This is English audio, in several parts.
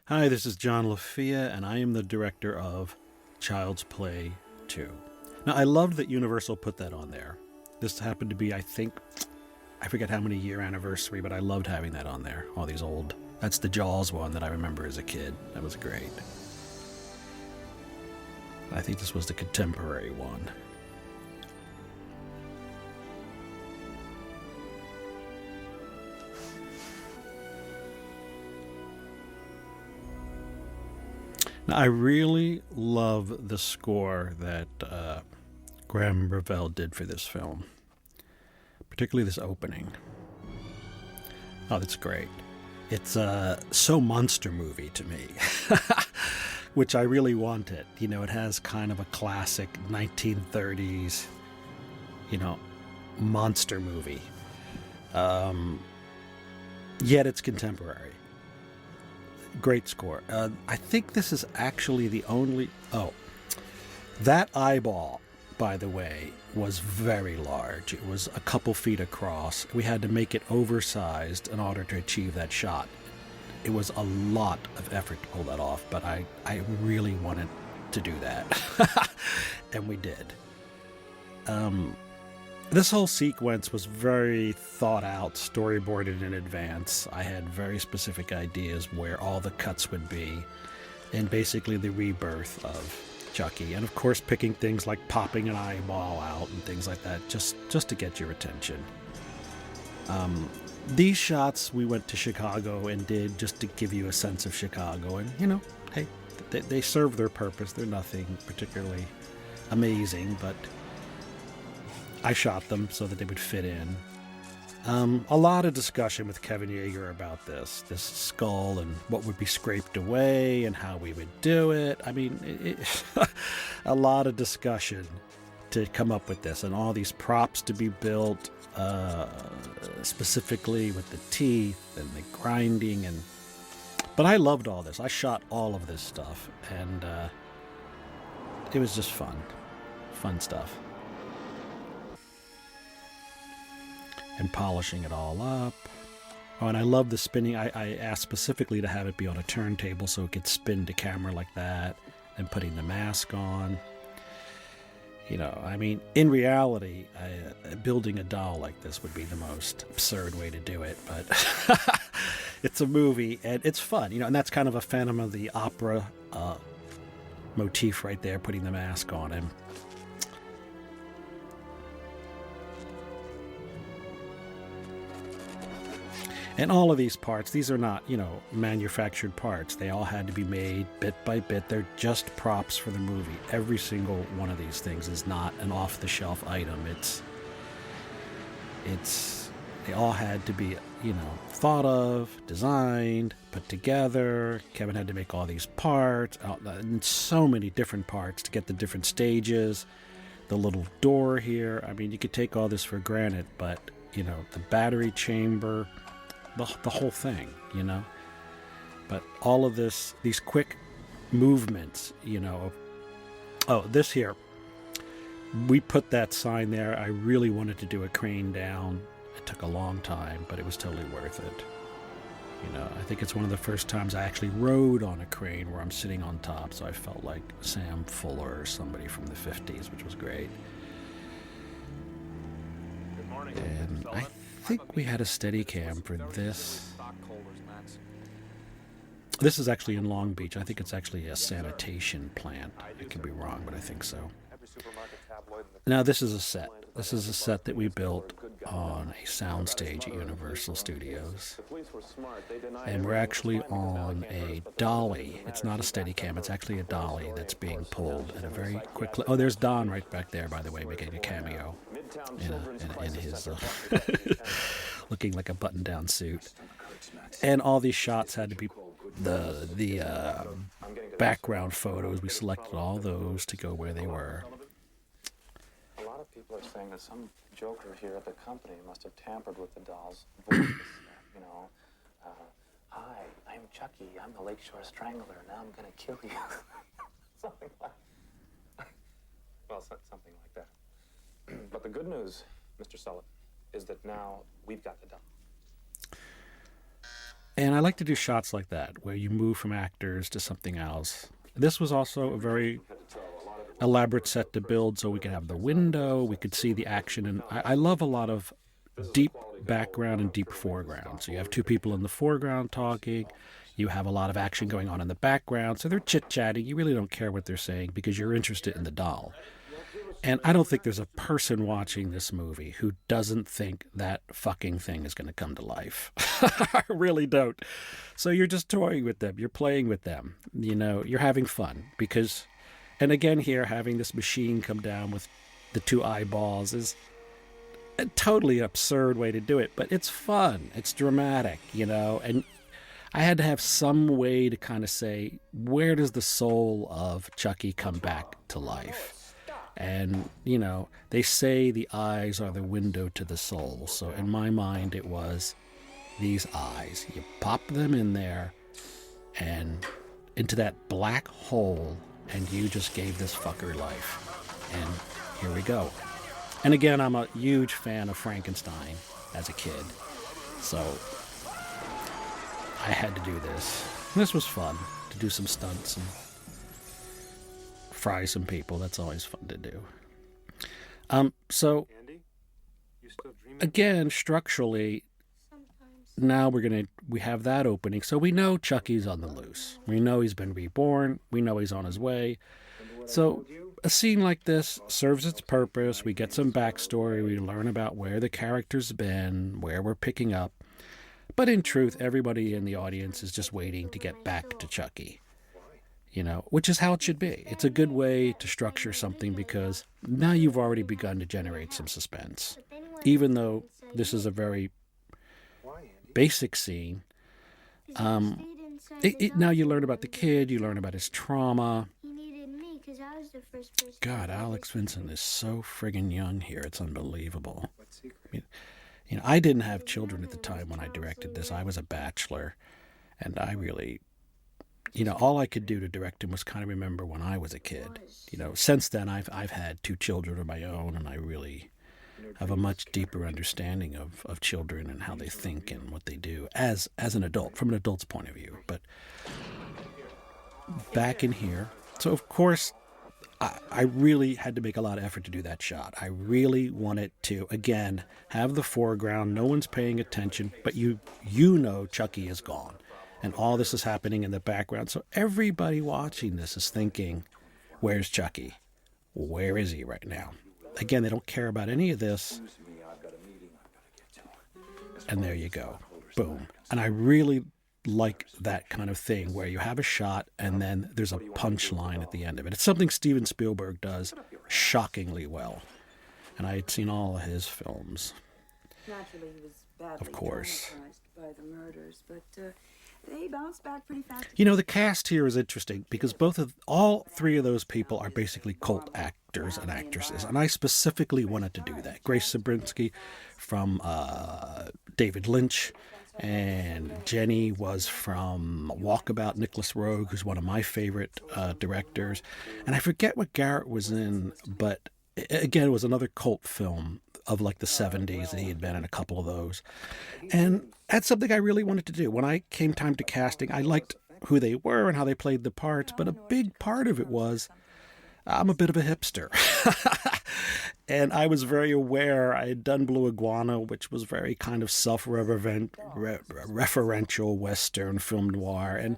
Hi, this is John Lafia, and I am the director of Child's Play 2. Now, I loved that Universal put that on there. This happened to be, I think, I forget how many year anniversary, but I loved having that on there. All these old. That's the Jaws one that I remember as a kid. That was great. I think this was the contemporary one. Now, I really love the score that Graham Revell did for this film, particularly this opening. Oh, that's great. It's so monster movie to me, which I really wanted. You know, it has kind of a classic 1930s, you know, monster movie. Yet it's contemporary. Great score. I think this is actually the only. Oh, that eyeball, by the way, was very large. It was a couple feet across. We had to make it oversized in order to achieve that shot. It was a lot of effort to pull that off, but I really wanted to do that. And we did. This whole sequence was very thought out, storyboarded in advance. I had very specific ideas where all the cuts would be, and basically the rebirth of Chucky. And of course, picking things like popping an eyeball out and things like that, just to get your attention. These shots we went to Chicago and did just to give you a sense of Chicago. And, you know, hey, they serve their purpose. They're nothing particularly amazing, but I shot them so that they would fit in. A lot of discussion with Kevin Yeager about this skull and what would be scraped away and how we would do it. I mean, a lot of discussion to come up with this, and all these props to be built, specifically with the teeth and the grinding. But I loved all this. I shot all of this stuff, and it was just fun stuff. And polishing it all up. Oh, and I love the spinning. I asked specifically to have it be on a turntable so it could spin to camera like that, and putting the mask on. You know, I mean, in reality, building a doll like this would be the most absurd way to do it, but it's a movie, and it's fun, you know, and that's kind of a Phantom of the Opera motif right there, putting the mask on him. And all of these parts, these are not, you know, manufactured parts. They all had to be made bit by bit. They're just props for the movie. Every single one of these things is not an off-the-shelf item. They all had to be, you know, thought of, designed, put together. Kevin had to make all these parts, and so many different parts to get the different stages. The little door here. I mean, you could take all this for granted, but, you know, the battery chamber, the whole thing, you know. But all of this, these quick movements, you know. Oh, this here, we put that sign there. I really wanted to do a crane down. It took a long time, but it was totally worth it. You know, I think it's one of the first times I actually rode on a crane where I'm sitting on top, so I felt like Sam Fuller or somebody from the 50s, which was great. Good morning. And I think we had a steady cam for this. This is actually in Long Beach. I think it's actually a sanitation plant. I could be wrong, but I think so. Now, this is a set. This is a set that we built on a soundstage at Universal Studios. And we're actually on a dolly. It's not a steady cam. It's actually a dolly that's being pulled at a very quick... Oh, there's Don right back there, by the way, making a cameo in his... looking like a button-down suit. And all these shots had to be... The background photos, we selected all those to go where they were. A lot of people are saying that some joker here at the company must have tampered with the doll's voice. You know, hi, I'm Chucky. I'm the Lakeshore Strangler. Now I'm gonna kill you. Something like, something like that. But the good news, Mr. Sullivan, is that now we've got the doll. And I like to do shots like that, where you move from actors to something else. This was also a very elaborate set to build, so we could have the window, we could see the action, and I love a lot of deep background and deep foreground. So you have two people in the foreground talking, you have a lot of action going on in the background, so they're chit-chatting. You really don't care what they're saying because you're interested in the doll. And I don't think there's a person watching this movie who doesn't think that fucking thing is going to come to life. I really don't. So you're just toying with them. You're playing with them. You know, you're having fun because, and again, here, having this machine come down with the two eyeballs is a totally absurd way to do it, but it's fun. It's dramatic, you know, and I had to have some way to kind of say, where does the soul of Chucky come back to life? And, you know, they say the eyes are the window to the soul. So in my mind, it was these eyes. You pop them in there and into that black hole, and you just gave this fucker life. And here we go. And again, I'm a huge fan of Frankenstein as a kid. So I had to do this. This was fun to do some stunts and fry some people. That's always fun to do. So again, structurally, now we have that opening. So we know Chucky's on the loose. We know he's been reborn. We know he's on his way. So a scene like this serves its purpose. We get some backstory. We learn about where the character's been, where we're picking up. But in truth, everybody in the audience is just waiting to get back to Chucky. You know, which is how it should be. It's a good way to structure something because now you've already begun to generate some suspense. Even though this is a very basic scene, now you learn about the kid, you learn about his trauma. God, Alex Vincent is so friggin' young here. It's unbelievable. You know, I didn't have children at the time when I directed this. I was a bachelor, and I really... You know, all I could do to direct him was kind of remember when I was a kid. You know, since then I've had two children of my own, and I really have a much deeper understanding of children and how they think and what they do as an adult, from an adult's point of view. But back in here, so of course I really had to make a lot of effort to do that shot. I really wanted to, again, have the foreground. No one's paying attention, but you know Chucky is gone. And all this is happening in the background. So everybody watching this is thinking, where's Chucky? Where is he right now? Again, they don't care about any of this. And there you go. Boom. And I really like that kind of thing where you have a shot and then there's a punchline at the end of it. It's something Steven Spielberg does shockingly well. And I had seen all of his films. Naturally, he was badly of course. traumatized by the murders, but they bounced back pretty fast. You know, the cast here is interesting because all three of those people are basically cult actors and actresses, and I specifically wanted to do that. Grace Zabriskie from David Lynch, and Jenny was from Walkabout, Nicholas Roeg, who's one of my favorite directors, and I forget what Garrett was in, but again, it was another cult film of like the 70s, and he had been in a couple of those. And that's something I really wanted to do. When I came time to casting, I liked who they were and how they played the parts, but a big part of it was I'm a bit of a hipster. And I was very aware. I had done Blue Iguana, which was very kind of self-referential Western film noir. And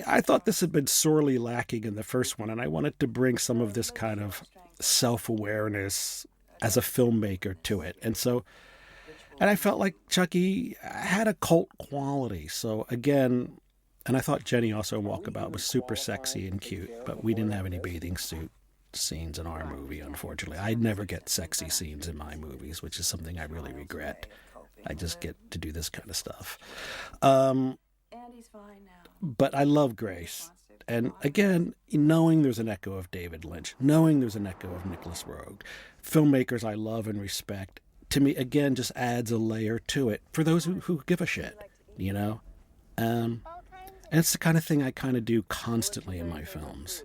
I thought this had been sorely lacking in the first one, and I wanted to bring some of this kind of self-awareness as a filmmaker to it. And I felt like Chucky had a cult quality. So again, and I thought Jenny also in Walkabout was super sexy and cute, but we didn't have any bathing suit scenes in our movie, unfortunately. I never get sexy scenes in my movies, which is something I really regret. I just get to do this kind of stuff. But I love Grace. And again, knowing there's an echo of David Lynch, knowing there's an echo of Nicholas Roeg, filmmakers I love and respect, to me, again, just adds a layer to it for those who give a shit, you know? And it's the kind of thing I kind of do constantly in my films.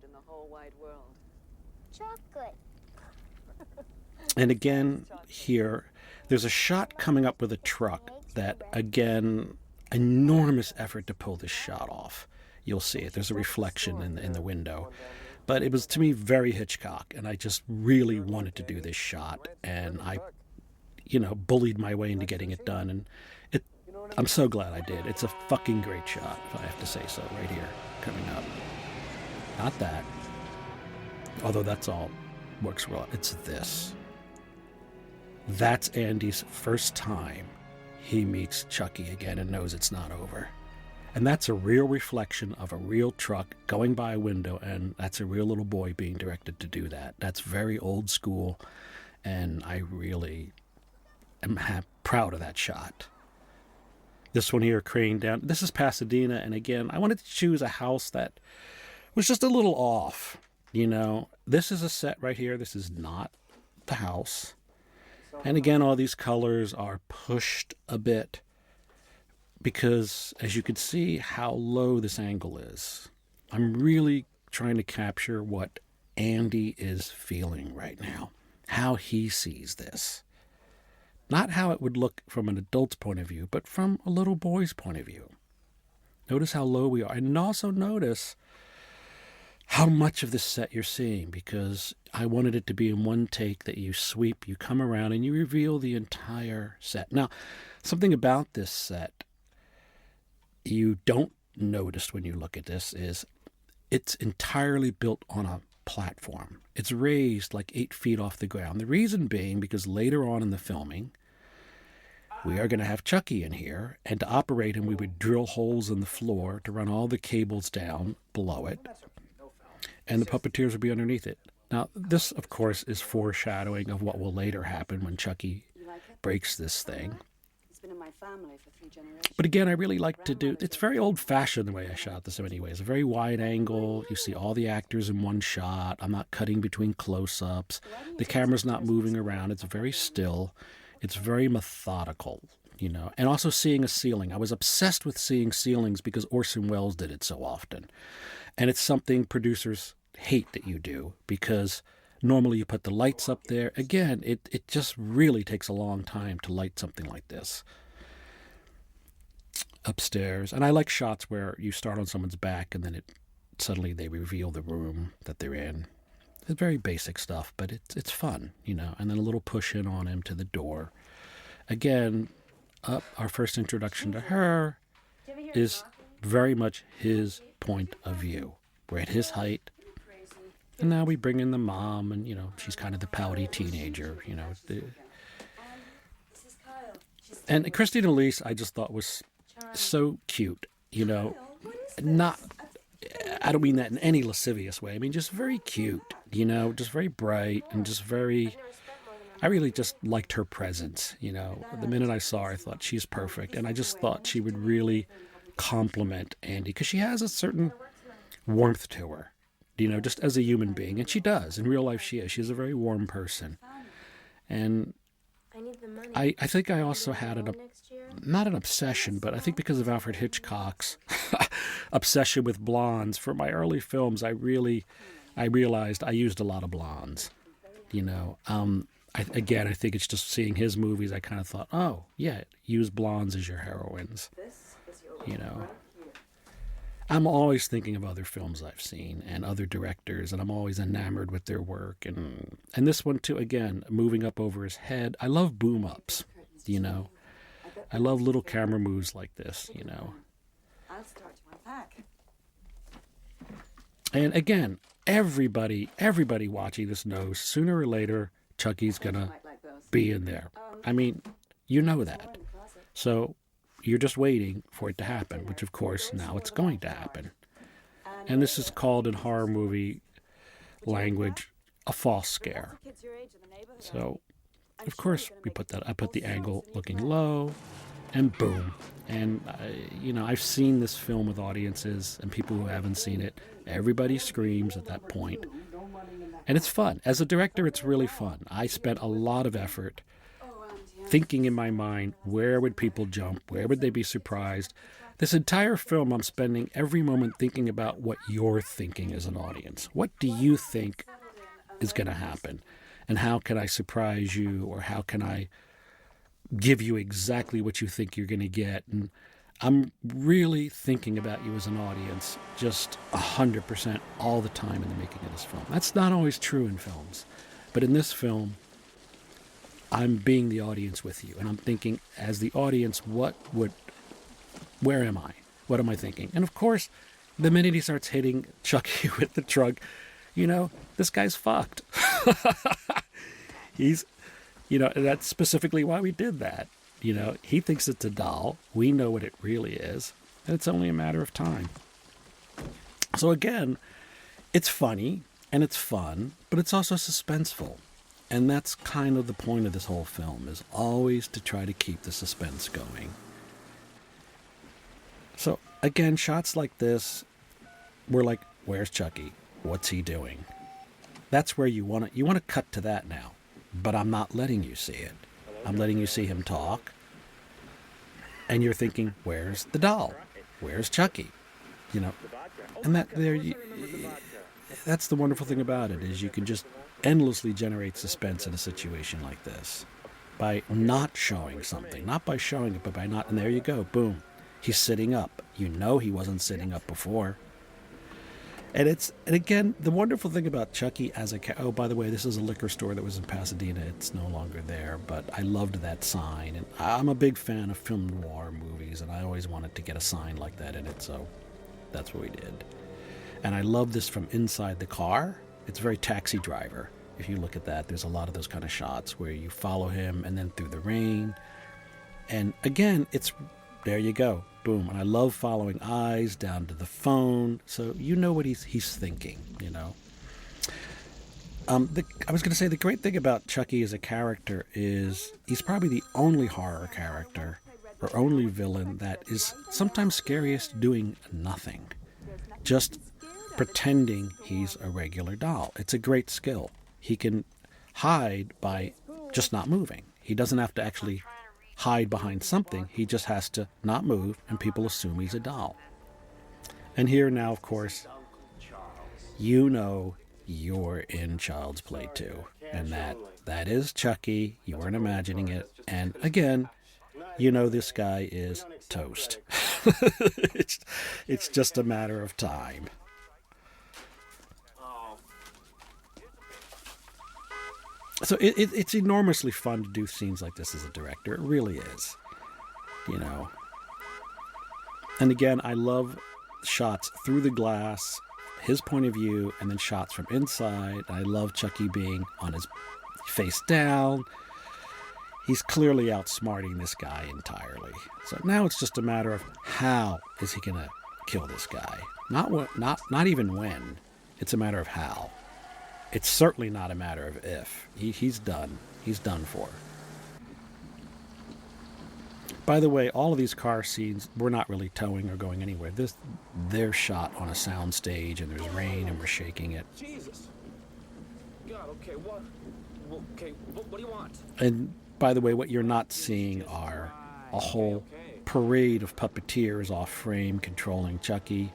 And again, here, there's a shot coming up with a truck that, again, enormous effort to pull this shot off. You'll see it. There's a reflection in the window. But it was, to me, very Hitchcock, and I just really wanted to do this shot, and I, bullied my way into getting it done, and I'm so glad I did. It's a fucking great shot, if I have to say so, right here, coming up. Not that, although that's all works well. It's this. That's Andy's first time he meets Chucky again and knows it's not over. And that's a real reflection of a real truck going by a window, and that's a real little boy being directed to do that. That's very old school, and I really am proud of that shot. This one here, crane down. This is Pasadena, and again, I wanted to choose a house that was just a little off. This is a set right here. This is not the house. And again, all these colors are pushed a bit, because as you can see how low this angle is. I'm really trying to capture what Andy is feeling right now, how he sees this. Not how it would look from an adult's point of view, but from a little boy's point of view. Notice how low we are. And also notice how much of this set you're seeing, because I wanted it to be in one take that you sweep, you come around, and you reveal the entire set. Now, something about this set you don't notice when you look at this is it's entirely built on a platform. It's raised like 8 feet off the ground. The reason being because later on in the filming, we are going to have Chucky in here, and to operate him, we would drill holes in the floor to run all the cables down below it, and the puppeteers would be underneath it. Now, this, of course, is foreshadowing of what will later happen when Chucky breaks this thing. Been in my family for 3 generations. But again, I really like to do, it's very old-fashioned the way I shot this in many ways. A very wide angle. You see all the actors in one shot. I'm not cutting between close-ups. The camera's not moving around. It's very still. It's very methodical, And also seeing a ceiling. I was obsessed with seeing ceilings because Orson Welles did it so often. And it's something producers hate that you do, because normally you put the lights up there. Again, it just really takes a long time to light something like this. Upstairs. And I like shots where you start on someone's back and then suddenly they reveal the room that they're in. It's very basic stuff, but it's fun, And then a little push in on him to the door. Again, our first introduction to her is very much his point of view. We're at his height. And now we bring in the mom, and, she's kind of the pouty teenager, And Christine Elise, I just thought was so cute, Not, I don't mean that in any lascivious way. I mean, just very cute, just very bright and just very, I really just liked her presence, The minute I saw her, I thought she's perfect. And I just thought she would really compliment Andy, because she has a certain warmth to her. Just as a human being. And she does. In real life, she is. She's a very warm person. And I think I also had not an obsession, but I think because of Alfred Hitchcock's obsession with blondes, for my early films, I realized I used a lot of blondes. I think it's just seeing his movies, I kind of thought, oh, yeah, use blondes as your heroines. I'm always thinking of other films I've seen and other directors, and I'm always enamored with their work. And this one, too, again, moving up over his head. I love boom-ups, I love little camera moves like this, I'll start to unpack. And again, everybody watching this knows sooner or later Chucky's going to be in there. I mean, that. So you're just waiting for it to happen, which, of course, now it's going to happen. And this is called, in horror movie language, a false scare. So, of course, I put the angle looking low, and boom. And, I've seen this film with audiences and people who haven't seen it. Everybody screams at that point. And it's fun. As a director, it's really fun. I spent a lot of effort thinking in my mind, where would people jump? Where would they be surprised? This entire film, I'm spending every moment thinking about what you're thinking as an audience. What do you think is going to happen? And how can I surprise you? Or how can I give you exactly what you think you're going to get? And I'm really thinking about you as an audience just 100% all the time in the making of this film. That's not always true in films. But in this film, I'm being the audience with you. And I'm thinking, as the audience, where am I? What am I thinking? And of course, the minute he starts hitting Chucky with the truck, this guy's fucked. That's specifically why we did that. He thinks it's a doll. We know what it really is. And it's only a matter of time. So again, it's funny and it's fun, but it's also suspenseful. And that's kind of the point of this whole film, is always to try to keep the suspense going. So again, shots like this, we're like, where's Chucky? What's he doing? That's where you want to cut to that now. But I'm not letting you see it. I'm letting you see him talk. And you're thinking, where's the doll? Where's Chucky? And that's the wonderful thing about it, is you can just endlessly generate suspense in a situation like this by not showing something, not by showing it, but by not. And there you go, boom, he's sitting up. He wasn't sitting up before. And again, the wonderful thing about Chucky oh, by the way, this is a liquor store that was in Pasadena. It's no longer there, but I loved that sign. And I'm a big fan of film noir movies, and I always wanted to get a sign like that in it, so that's what we did. And I love this from inside the car. It's very Taxi Driver. If you look at that, there's a lot of those kind of shots where you follow him and then through the rain. And again, there you go. Boom. And I love following eyes down to the phone. So you know what he's thinking, I was going to say, the great thing about Chucky as a character is he's probably the only horror character or only villain that is sometimes scariest doing nothing. Just pretending he's a regular doll. It's a great skill. He can hide by just not moving. He doesn't have to actually hide behind something. He just has to not move, and people assume he's a doll. And here now, of course, you're in Child's Play 2. And that is Chucky. You weren't imagining it. And again, this guy is toast. It's just a matter of time. So it's enormously fun to do scenes like this as a director. It really is. And again, I love shots through the glass, his point of view, and then shots from inside. I love Chucky being on his face down. He's clearly outsmarting this guy entirely. So now it's just a matter of how is he going to kill this guy? Not even when. It's a matter of how. It's certainly not a matter of if. He's done. He's done for. By the way, all of these car scenes, we're not really towing or going anywhere. They're shot on a sound stage, and there's rain, and we're shaking it. Jesus. God, okay, what do you want? And by the way, what you're not seeing are a whole parade of puppeteers off frame controlling Chucky.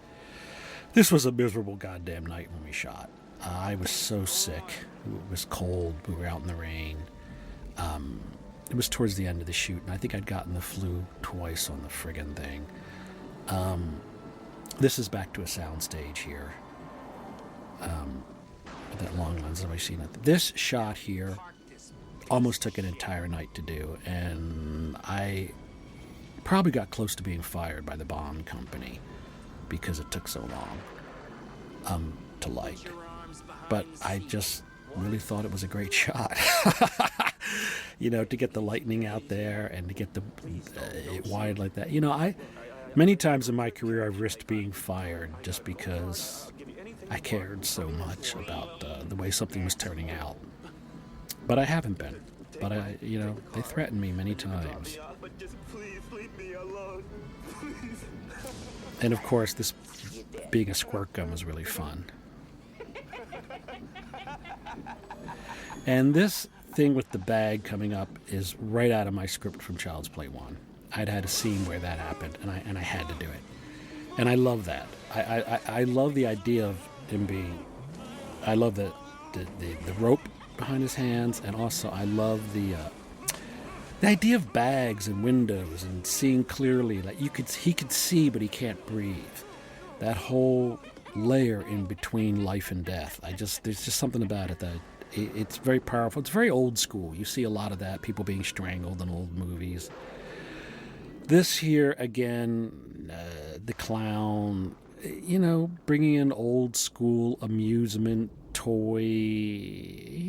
This was a miserable goddamn night when we shot. I was so sick. It was cold. We were out in the rain. It was towards the end of the shoot, and I think I'd gotten the flu twice on the friggin' thing. This is back to a soundstage here. That long lens, have I seen it? This shot here almost took an entire night to do, and I probably got close to being fired by the Bond company because it took so long to light. But I just really thought it was a great shot. To get the lightning out there and to get the it wide like that. Many times in my career I've risked being fired just because I cared so much about the way something was turning out. But I haven't been. But they threatened me many times. And of course, this being a squirt gun was really fun. And this thing with the bag coming up is right out of my script from Child's Play 1. I'd had a scene where that happened, and I had to do it. And I love that. I love the idea of him being... I love the rope behind his hands, and also I love The idea of bags and windows and seeing clearly, like he could see, but he can't breathe. That whole layer in between life and death. There's just something about it that it's very powerful. It's very old school. You see a lot of that, people being strangled in old movies. This here, again, the clown, bringing in old school amusement, toy,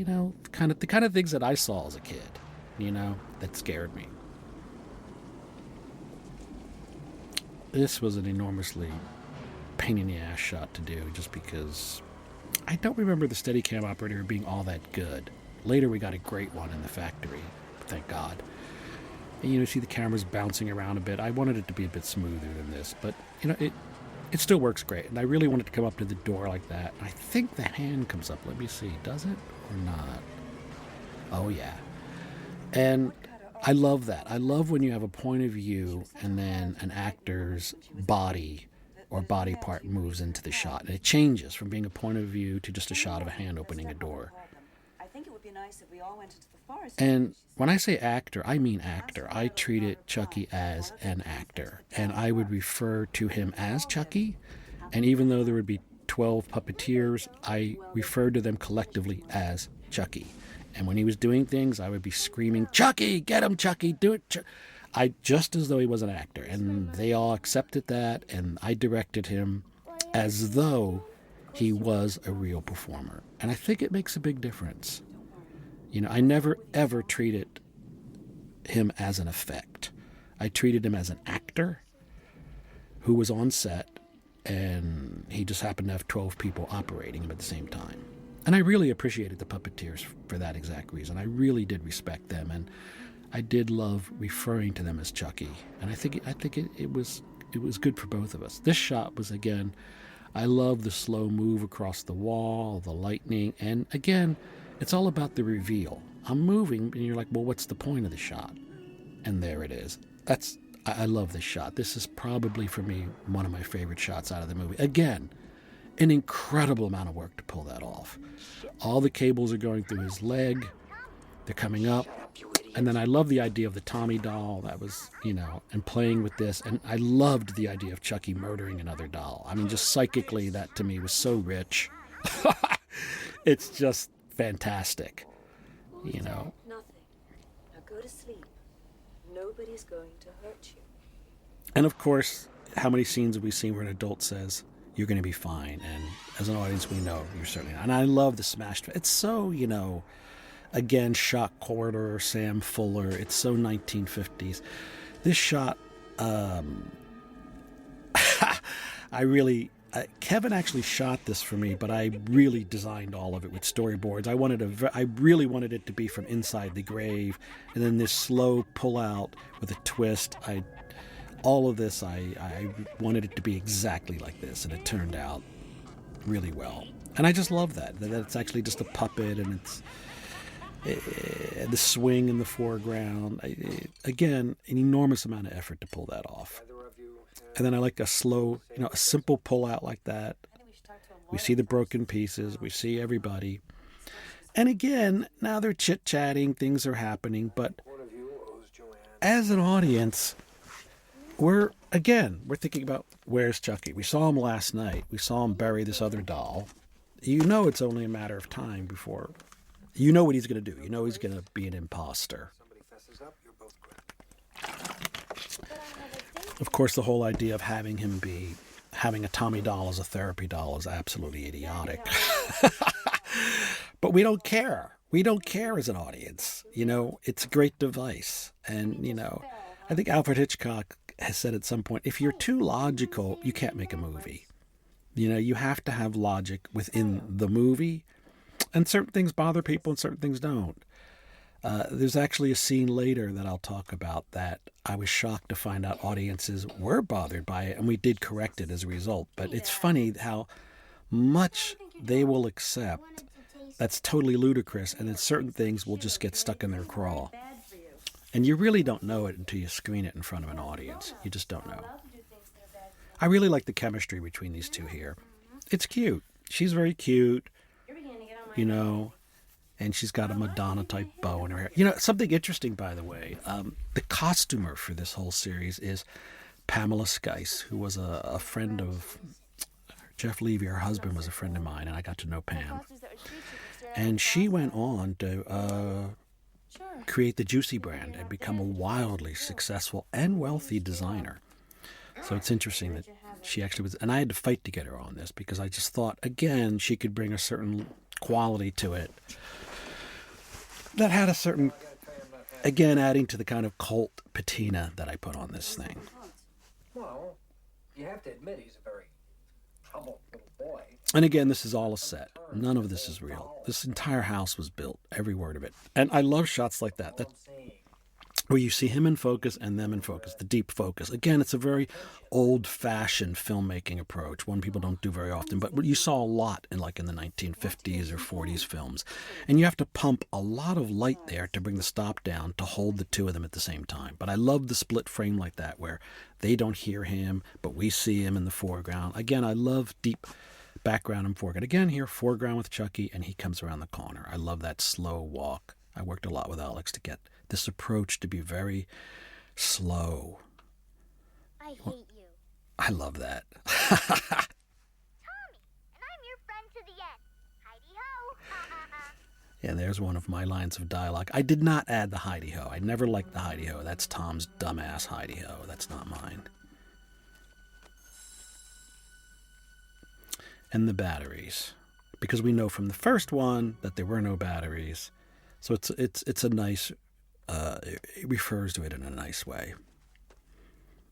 the kind of things that I saw as a kid, that scared me. This was an enormously pain in the ass shot to do, just because I don't remember the Steadicam operator being all that good. Later we got a great one in the factory, thank God. And you see the cameras bouncing around a bit. I wanted it to be a bit smoother than this, but it still works great. And I really wanted to come up to the door like that. I think the hand comes up. Let me see. Does it or not? Oh yeah. And I love that. I love when you have a point of view and then an actor's body or body part moves into the shot. And it changes from being a point of view to just a shot of a hand opening a door. And when I say actor, I mean actor. I treated Chucky as an actor. And I would refer to him as Chucky. And even though there would be 12 puppeteers, I referred to them collectively as Chucky. And when he was doing things, I would be screaming, "Chucky, get him, Chucky, do it." Just as though he was an actor. And they all accepted that, and I directed him as though he was a real performer. And I think it makes a big difference. I never, ever treated him as an effect. I treated him as an actor who was on set, and he just happened to have 12 people operating him at the same time. And I really appreciated the puppeteers for that exact reason. I really did respect them, and I did love referring to them as Chucky. And I think it was good for both of us. This shot was, again, I love the slow move across the wall, the lightning, and again, it's all about the reveal. I'm moving, and you're like, well, what's the point of the shot? And there it is. I love this shot. This is probably, for me, one of my favorite shots out of the movie. Again, an incredible amount of work to pull that off. All the cables are going through his leg. They're coming up. And then I love the idea of the Tommy doll that was, and playing with this. And I loved the idea of Chucky murdering another doll. I mean, just psychically, that to me was so rich. It's just fantastic, Nothing. Now go to sleep. Nobody's going to hurt you. And of course, how many scenes have we seen where an adult says, "You're going to be fine," and as an audience, we know you're certainly not. And I love the smashed. It's so, again, Shock Corridor, Sam Fuller. It's so 1950s. This shot, Kevin actually shot this for me, but I really designed all of it with storyboards. I really wanted it to be from inside the grave, and then this slow pull out with a twist. All of this, I wanted it to be exactly like this, and it turned out really well. And I just love that it's actually just a puppet, and it's the swing in the foreground. Again, an enormous amount of effort to pull that off. And then I like a slow, a simple pull out like that. We see the broken pieces. We see everybody. And again, now they're chit-chatting. Things are happening. But as an audience, we're thinking about, where's Chucky? We saw him last night. We saw him bury this other doll. It's only a matter of time before... You know what he's going to do. You know he's going to be an imposter. Of course, the whole idea of having a Tommy doll as a therapy doll is absolutely idiotic. But we don't care. We don't care as an audience. It's a great device. And, I think Alfred Hitchcock has said at some point, if you're too logical, you can't make a movie. You have to have logic within the movie. And certain things bother people and certain things don't. There's actually a scene later that I'll talk about that I was shocked to find out audiences were bothered by it, and we did correct it as a result. But it's funny how much they will accept that's totally ludicrous, and then certain things will just get stuck in their craw. And you really don't know it until you screen it in front of an audience. You just don't know. I really like the chemistry between these two here. It's cute. She's very cute. And she's got a Madonna-type bow in her hair. You know, something interesting, by the way, the costumer for this whole series is Pamela Skice, who was a friend of Jeff Levy. Her husband was a friend of mine, and I got to know Pam. And she went on to create the Juicy brand and become a wildly successful and wealthy designer. So it's interesting that she actually was, and I had to fight to get her on this because I just thought, again, she could bring a certain quality to it that had a certain, again, adding to the kind of cult patina that I put on this thing. Well, you have to admit he's a very humble little boy. And again, this is all a set. None of this is real. This entire house was built, every word of it. And I love shots like that where you see him in focus and them in focus, the deep focus. Again, it's a very old-fashioned filmmaking approach, one people don't do very often, but you saw a lot in the 1950s or 40s films. And you have to pump a lot of light there to bring the stop down to hold the two of them at the same time. But I love the split frame like that, where they don't hear him, but we see him in the foreground. Again, I love deep background and foreground. Again, here, foreground with Chucky, and he comes around the corner. I love that slow walk. I worked a lot with Alex to get this approach to be very slow. I hate you. I love that. Tommy, and I'm your friend to the end. Heidi-ho. Yeah, there's one of my lines of dialogue. I did not add the Heidi-ho. I never liked the Heidi-ho. That's Tom's dumbass Heidi-ho. That's not mine. And the batteries. Because we know from the first one that there were no batteries. So it's a nice, it refers to it in a nice way.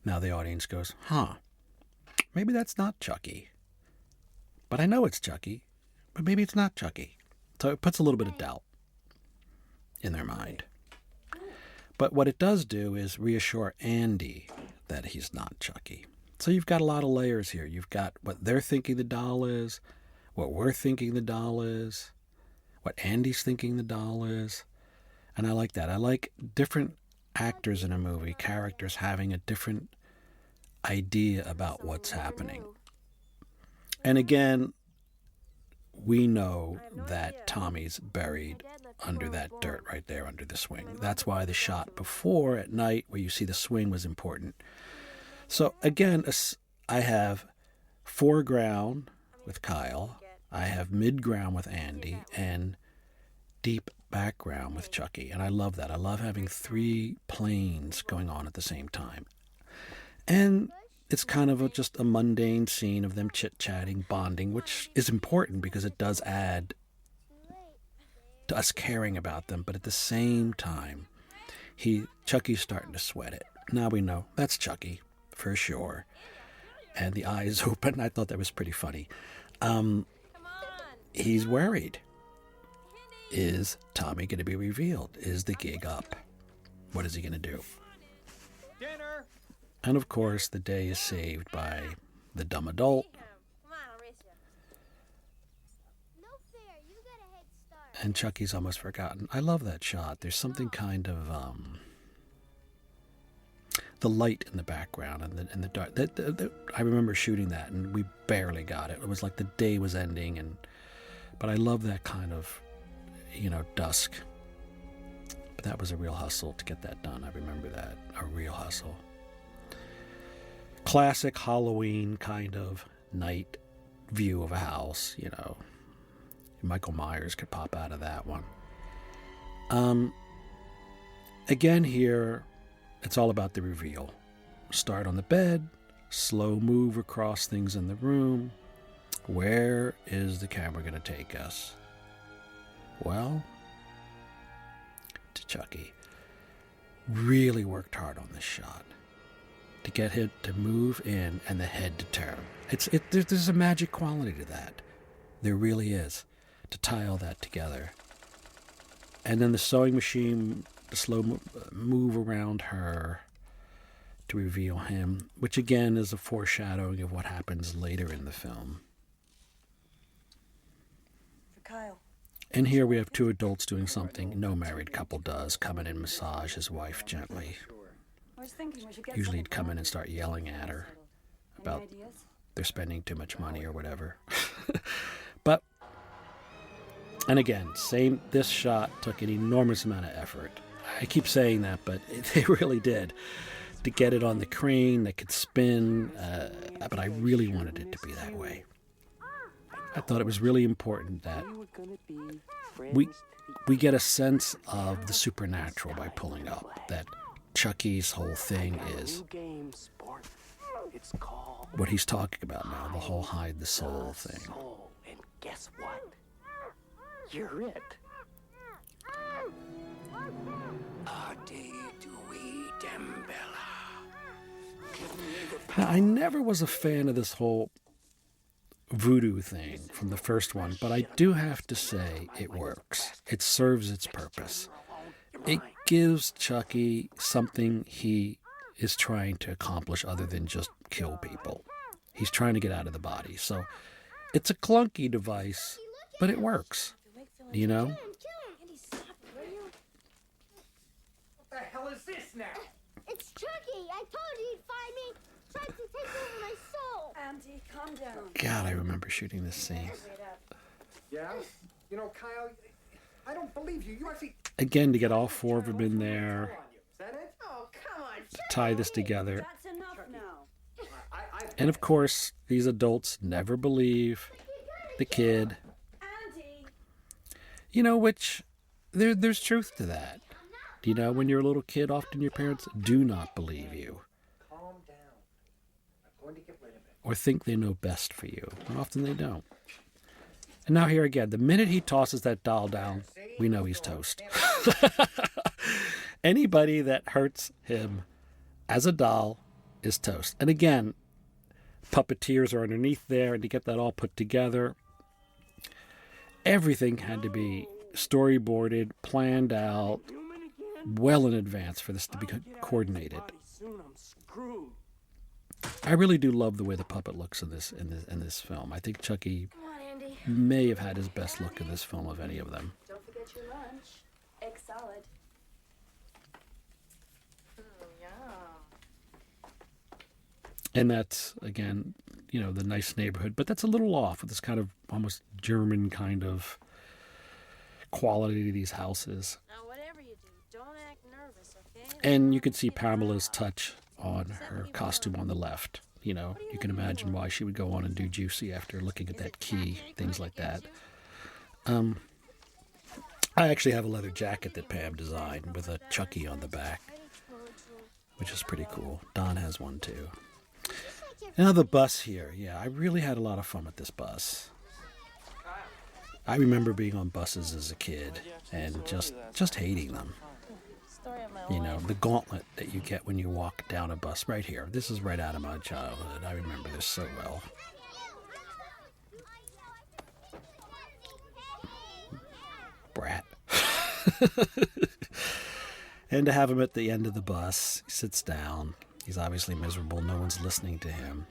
Now the audience goes, maybe that's not Chucky. But I know it's Chucky, but maybe it's not Chucky. So it puts a little bit of doubt in their mind. But what it does do is reassure Andy that he's not Chucky. So you've got a lot of layers here. You've got what they're thinking the doll is, what we're thinking the doll is, what Andy's thinking the doll is. And I like that. I like different actors in a movie, characters having a different idea about what's happening. And again, we know that Tommy's buried under that dirt right there under the swing. That's why the shot before at night where you see the swing was important. So again, I have foreground with Kyle, I have midground with Andy, and deep background with Chucky. And I love that. I love having three planes going on at the same time. And it's kind of just a mundane scene of them chit-chatting, bonding, which is important because it does add to us caring about them. But at the same time, Chucky's starting to sweat it. Now we know that's Chucky for sure. And the eyes open. I thought that was pretty funny. He's worried. Is Tommy going to be revealed? Is the gig up? What is he going to do? Dinner. And of course, the day is saved by the dumb adult. No fair. You got a head start. And Chucky's almost forgotten. I love that shot. There's something kind of the light in the background and the dark. I remember shooting that, and we barely got it. It was like the day was ending, but I love that kind of, dusk. But that was a real hustle to get that done. I remember that. A real hustle. Classic Halloween kind of night view of a house, Michael Myers could pop out of that one. Again here, it's all about the reveal. Start on the bed, slow move across things in the room. Where is the camera going to take us? Well, to Chucky. Really worked hard on this shot to get him to move in and the head to turn. There's a magic quality to that. There really is, to tie all that together. And then the sewing machine, the slow move around her to reveal him, which again is a foreshadowing of what happens later in the film. For Kyle. And here we have two adults doing something no married couple does, come in and massage his wife gently. I was thinking we should get Usually he'd come in and start yelling at her about they're spending too much money or whatever. But And again, this shot took an enormous amount of effort. I keep saying that, but they really did. To get it on the crane that could spin, but I really wanted it to be that way. I thought it was really important that we get a sense of the supernatural by pulling up, that Chucky's whole thing is what he's talking about now, the whole hide the soul thing. And guess what? You're it. Now, I never was a fan of this whole voodoo thing from the first one, but I do have to say it works. It serves its purpose. It gives Chucky something he is trying to accomplish other than just kill people. He's trying to get out of the body. So it's a clunky device, but it works. You know? What the hell is this now? It's Chucky. I told you he'd find me. Tried to take over my soul. Andy, calm down. God, I remember shooting this scene. Yeah? You know, Kyle, I don't believe you. You actually... Again, to get all four of them in there, Is that it? Oh, come on. to tie this together. That's enough now. And of course, these adults never believe the kid. Andy! You know, which there's truth to that. You know, when you're a little kid, often your parents do not believe you Calm down. I'm going to get rid of it. or think they know best for you. And often they don't. And now here again, the minute he tosses that doll down, we know he's toast. Anybody that hurts him as a doll is toast. And again, puppeteers are underneath there, and to get that all put together, everything had to be storyboarded, planned out, well in advance for this to be coordinated. I really do love the way the puppet looks in this film. I think Chucky Come on, Andy. may have had his best look in this film of any of them. Don't forget your lunch. Egg salad. And that's, again, you know, the nice neighborhood. But that's a little off with this kind of almost German kind of quality to these houses. Now, whatever you do, don't act nervous, okay? And you could see Pamela's touch on her costume on the left. You know, you can imagine why she would go on and do Juicy after looking at that key, things like that. I actually have a leather jacket that Pam designed with a Chucky on the back, which is pretty cool. Don has one too. Now the bus here. Yeah, I really had a lot of fun with this bus. I remember being on buses as a kid and just hating them. You know, the gauntlet that you get when you walk down a bus right here. This is right out of my childhood. I remember this so well. Brat. And to have him at the end of the bus, he sits down. He's obviously miserable. No one's listening to him.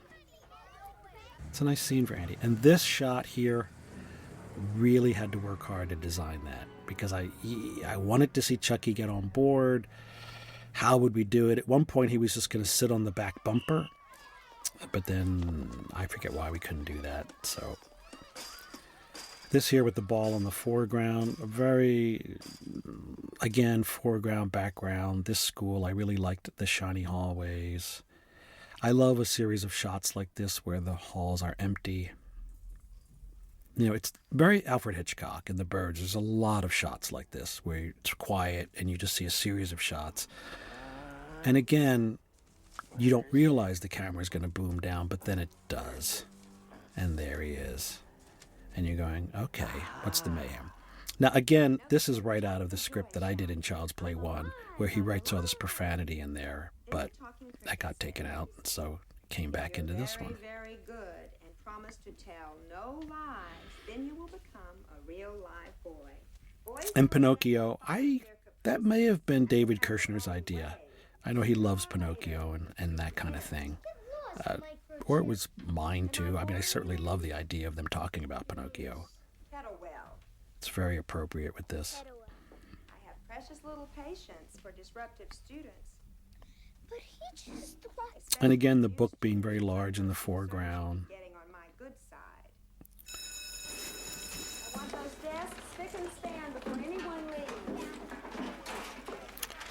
It's a nice scene for Andy. And this shot here, really had to work hard to design that because I wanted to see Chucky get on board. How would we do it? At one point, he was just going to sit on the back bumper, but then I forget why we couldn't do that. So this here with the ball on the foreground, a very, again, foreground, background. This school, I really liked the shiny hallways. I love a series of shots like this where the halls are empty. You know, it's very Alfred Hitchcock in The Birds. There's a lot of shots like this where it's quiet and you just see a series of shots. And again, you don't realize the camera's going to boom down, but then it does. And there he is. And you're going, okay, what's the mayhem? Now, again, this is right out of the script that I did in Child's Play 1, where he writes all this profanity in there, but that got taken out, so came back into this one. Very good, and promise to tell no lies. Then you will become a real live boy. Boys And Pinocchio, that may have been David Kirshner's idea. I know he loves Pinocchio and that kind of thing. Or it was mine too. I mean, I certainly love the idea of them talking about Pinocchio. Kettlewell. It's very appropriate with this. I have precious little patience for disruptive students. But he just lost. And again, the book being very large in the foreground. Getting on my good side. I want those desks Spick and span before anyone leaves.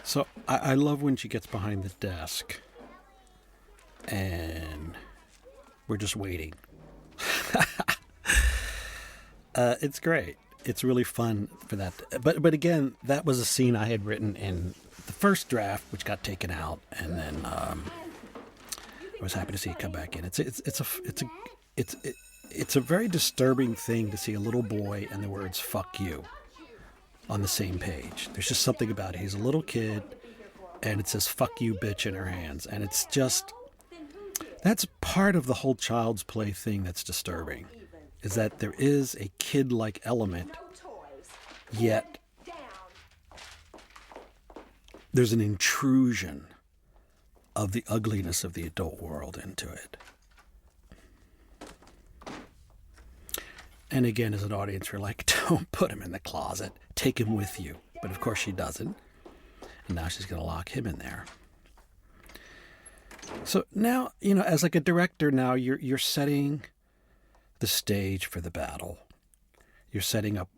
So I love when she gets behind the desk and we're just waiting. It's great. It's really fun for that. But again, that was a scene I had written in the first draft, which got taken out, and then I was happy to see it come back in. It's a very disturbing thing to see a little boy and the words "fuck you" on the same page. There's just something about it. He's a little kid, and it says "fuck you, bitch" in her hands, and it's just that's part of the whole Child's Play thing that's disturbing. Is that there is a kid-like element, yet there's an intrusion of the ugliness of the adult world into it. And again, as an audience, we're like, don't put him in the closet. Take him with you. But of course she doesn't. And now she's going to lock him in there. So now, as like a director now, you're setting the stage for the battle. You're setting up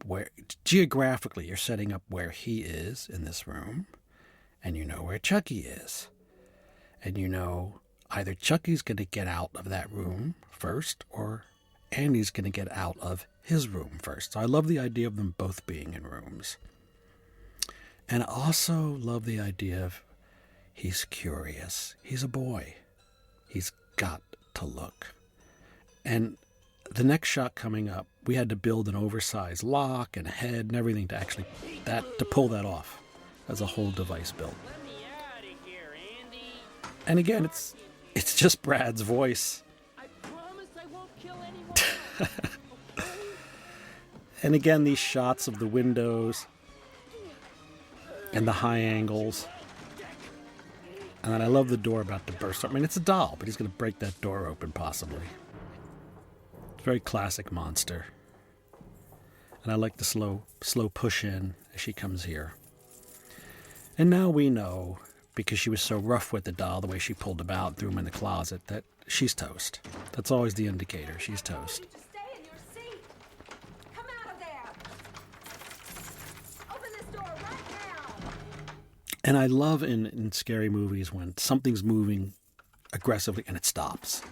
geographically, you're setting up where he is in this room, and you know where Chucky is. And either Chucky's going to get out of that room first, or Andy's going to get out of his room first. So I love the idea of them both being in rooms. And I also love the idea of he's curious. He's a boy. He's got to look. And the next shot coming up, we had to build an oversized lock and a head and everything to pull that off. As a whole device built. And again, it's just Brad's voice. I promise I won't kill anyone. And again, these shots of the windows and the high angles. And then I love the door about to burst. I mean, it's a doll, but he's going to break that door open possibly. Very classic monster. And I like the slow push in as she comes here. And now we know, because she was so rough with the doll, the way she pulled him out, threw him in the closet, that she's toast. That's always the indicator. She's toast. Just stay in your seat. Come out of there. Open this door right now. And I love in scary movies when something's moving aggressively and it stops.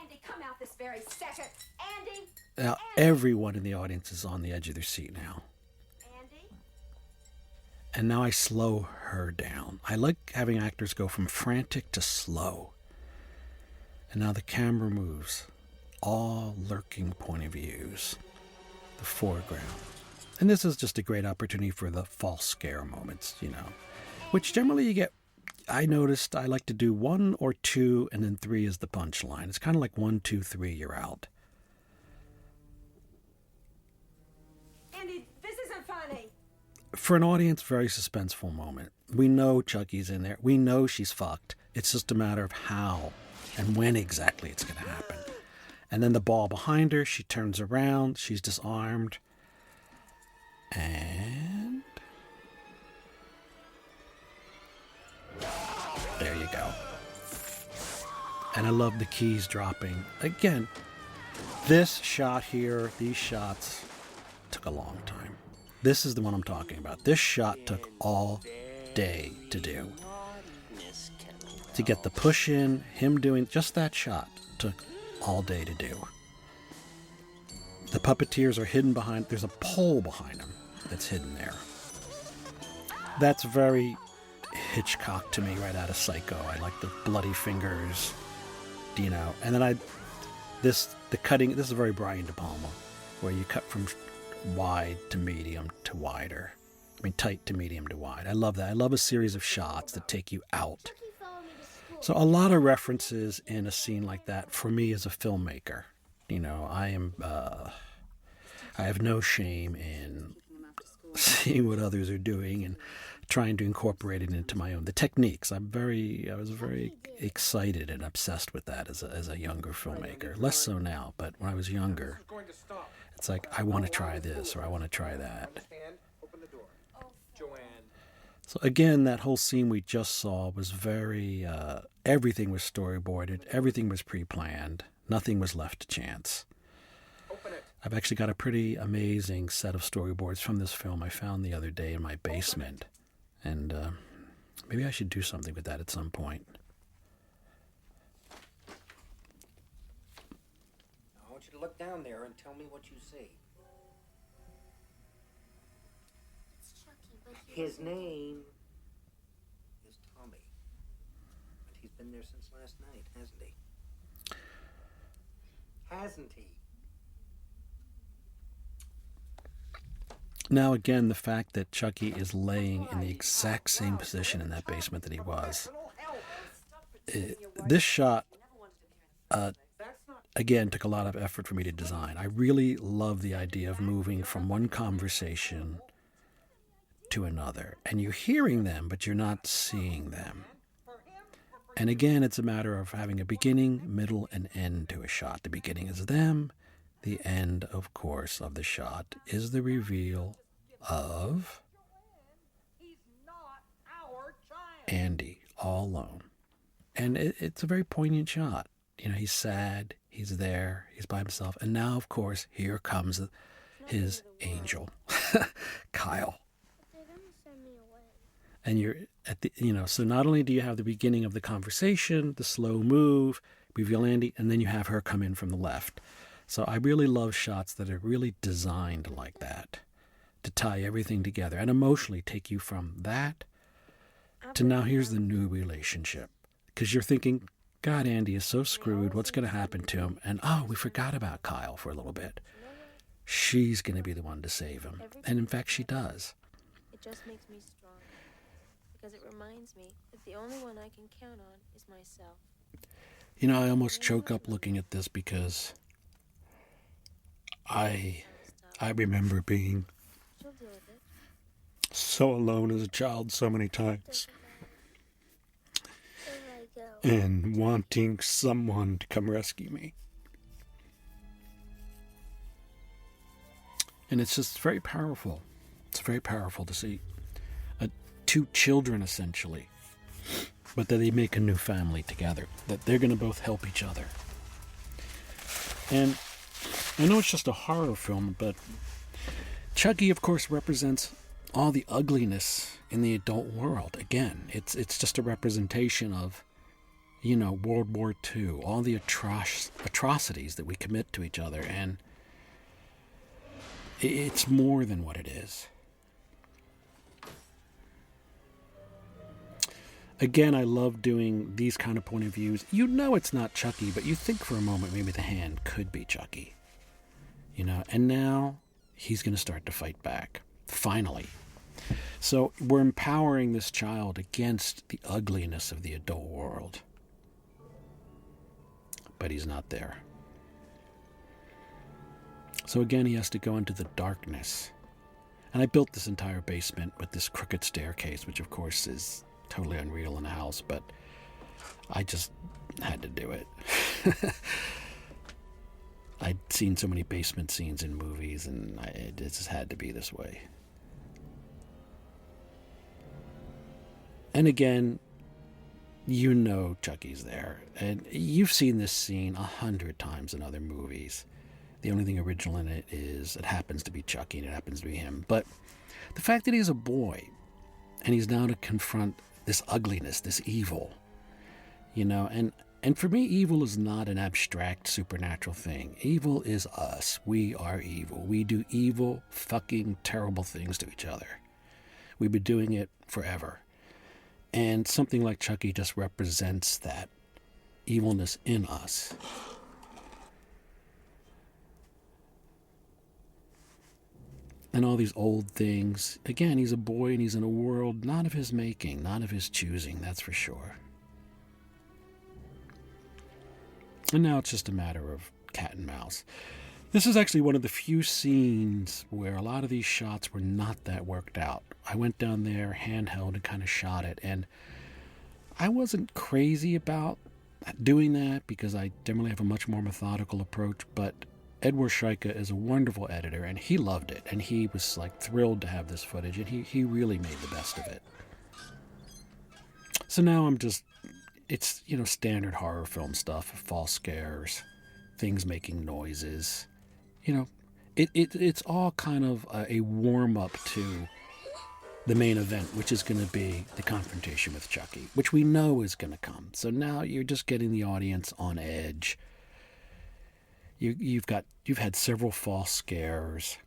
Andy, come out this very second. Andy. Now, everyone in the audience is on the edge of their seat now. Andy. And now I slow her down. I like having actors go from frantic to slow. And now the camera moves. All lurking point of views. The foreground. And this is just a great opportunity for the false scare moments, which generally you get. I noticed I like to do 1 or 2 and then 3 is the punchline. It's kind of like 1, 2, 3, you're out. Andy, this isn't funny. For an audience, very suspenseful moment. We know Chucky's in there. We know she's fucked. It's just a matter of how and when exactly it's going to happen. And then the ball behind her, she turns around, she's disarmed. And there you go. And I love the keys dropping. Again, this shot here, these shots took a long time. This is the one I'm talking about. This shot took all day to do. To get the push in, him doing just that shot took all day to do. The puppeteers are hidden behind, there's a pole behind them that's hidden there. That's very Hitchcock to me, right out of Psycho. I like the bloody fingers, and then the cutting, this is very Brian De Palma, where you cut from wide to medium to wider. I mean, tight to medium to wide. I love that. I love a series of shots that take you out. So a lot of references in a scene like that for me as a filmmaker. I have no shame in seeing what others are doing and trying to incorporate it into my own. The techniques. I was very excited and obsessed with that as a younger filmmaker. Less so now, but when I was younger, it's like, I want to try this or I want to try that. So again, that whole scene we just saw was very, everything was storyboarded, everything was pre-planned, nothing was left to chance. I've actually got a pretty amazing set of storyboards from this film I found the other day in my basement. And maybe I should do something with that at some point. I want you to look down there and tell me what you see. It's Chucky, but His name is Tommy. And he's been there since last night, hasn't he? Hasn't he? Now, again, the fact that Chucky is laying in the exact same position in that basement that he was. This shot, again, took a lot of effort for me to design. I really love the idea of moving from one conversation to another. And you're hearing them, but you're not seeing them. And again, it's a matter of having a beginning, middle, and end to a shot. The beginning is them. The end, of course, of the shot is the reveal of Andy all alone. And it's a very poignant shot. You know, he's sad, he's there, he's by himself. And now, of course, here comes his angel, Kyle. And you're at the, so not only do you have the beginning of the conversation, the slow move, reveal Andy, and then you have her come in from the left. So I really love shots that are really designed like that, to tie everything together and emotionally take you from that to now here's the new relationship. Because you're thinking, God, Andy is so screwed. What's going to happen to him? And, oh, we forgot about Kyle for a little bit. She's going to be the one to save him. And, in fact, she does. It just makes me strong. Because it reminds me that the only one I can count on is myself. You know, I almost choke up looking at this because I remember being so alone as a child so many times. And wanting someone to come rescue me. And it's just very powerful. It's very powerful to see two children, essentially, but that they make a new family together, that they're going to both help each other. And I know it's just a horror film, but Chucky, of course, represents all the ugliness in the adult world. Again, it's just a representation of, World War II, all the atrocities that we commit to each other, and it's more than what it is. Again, I love doing these kind of point of views. You know it's not Chucky, but you think for a moment maybe the hand could be Chucky. And now he's going to start to fight back. Finally. So we're empowering this child against the ugliness of the adult world. But he's not there. So again, he has to go into the darkness. And I built this entire basement with this crooked staircase, which of course is totally unreal in a house, but I just had to do it. I'd seen so many basement scenes in movies, and it just had to be this way. And again, Chucky's there. And you've seen this scene 100 times in other movies. The only thing original in it is it happens to be Chucky, and it happens to be him. But the fact that he's a boy, and he's now to confront this ugliness, this evil, and for me, evil is not an abstract supernatural thing. Evil is us. We are evil. We do evil, fucking terrible things to each other. We've been doing it forever. And something like Chucky just represents that evilness in us. And all these old things. Again, he's a boy and he's in a world not of his making, not of his choosing, that's for sure. And now it's just a matter of cat and mouse. This is actually one of the few scenes where a lot of these shots were not that worked out. I went down there handheld and kind of shot it, and I wasn't crazy about doing that because I generally have a much more methodical approach, but Edward Scheika is a wonderful editor, and he loved it, and he was thrilled to have this footage, and he really made the best of it. So now it's standard horror film stuff, false scares, things making noises, you know, it's all kind of a warm-up to the main event, which is going to be the confrontation with Chucky, which we know is going to come. So now you're just getting the audience on edge. You've had several false scares.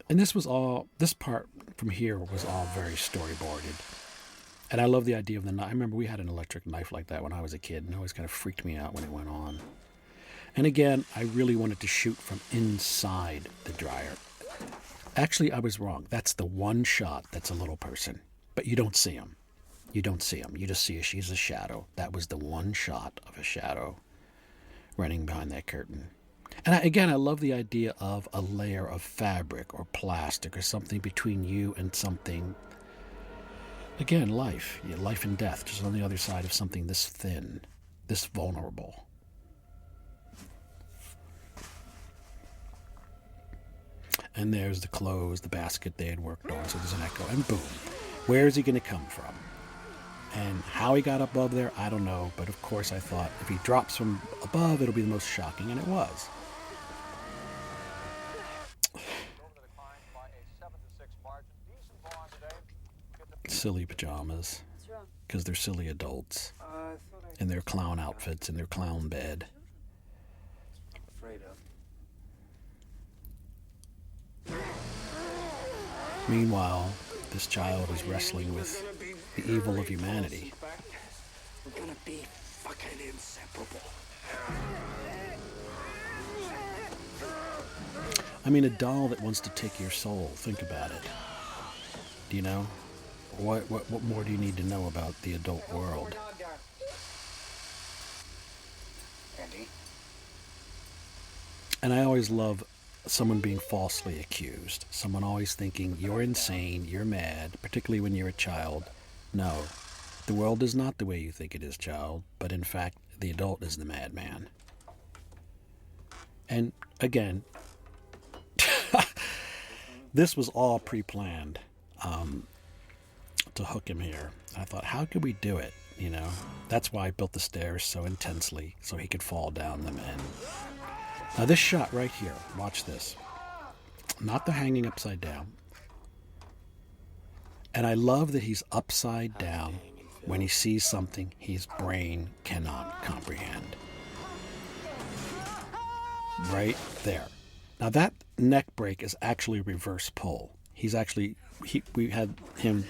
And this part from here was all very storyboarded. And I love the idea of the knife. I remember we had an electric knife like that when I was a kid, and it always kind of freaked me out when it went on. And again, I really wanted to shoot from inside the dryer. Actually, I was wrong. That's the one shot that's a little person. But you don't see him. You don't see him. You just see she's a shadow. That was the one shot of a shadow running behind that curtain. And I love the idea of a layer of fabric or plastic or something between you and something. Again, life and death, just on the other side of something this thin, this vulnerable. And there's the clothes, the basket they had worked on, so there's an echo, and boom. Where is he going to come from? And how he got above there, I don't know, but of course I thought if he drops from above, it'll be the most shocking, and it was. Silly pajamas, because they're silly adults in their clown outfits, in their clown bed. Afraid of. Meanwhile, this child is wrestling with the evil of humanity. We're gonna be fucking inseparable. I mean, a doll that wants to take your soul. Think about it. Do you know? What more do you need to know about the adult world? Andy? And I always love someone being falsely accused. Someone always thinking, you're insane, you're mad, particularly when you're a child. No, the world is not the way you think it is, child, but in fact, the adult is the madman. And again, this was all pre-planned to hook him here. I thought, how could we do it? You know, that's why I built the stairs so intensely, so he could fall down them. And now this shot right here, watch this. Not the hanging upside down. And I love that he's upside down when he sees something his brain cannot comprehend. Right there. Now that neck break is actually reverse pull. We had him,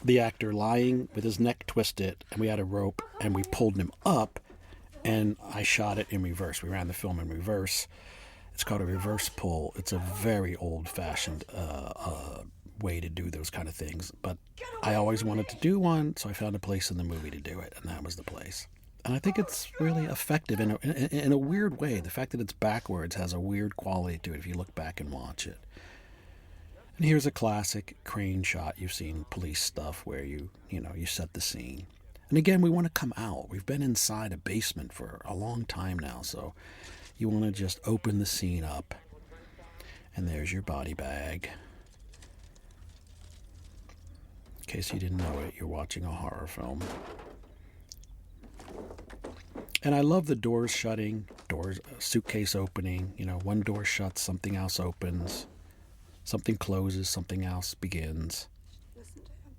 the actor, lying with his neck twisted, and we had a rope, and we pulled him up, and I shot it in reverse. We ran the film in reverse. It's called a reverse pull. It's a very old-fashioned way to do those kind of things, but I always wanted to do one, so I found a place in the movie to do it, and that was the place. And I think it's really effective in a weird way. The fact that it's backwards has a weird quality to it if you look back and watch it. And here's a classic crane shot. You've seen police stuff where you set the scene. And again, we want to come out. We've been inside a basement for a long time now, so you want to just open the scene up. And there's your body bag. In case you didn't know it, you're watching a horror film. And I love the doors shutting, suitcase opening. You know, one door shuts, something else opens. Something closes, something else begins. Listen to him.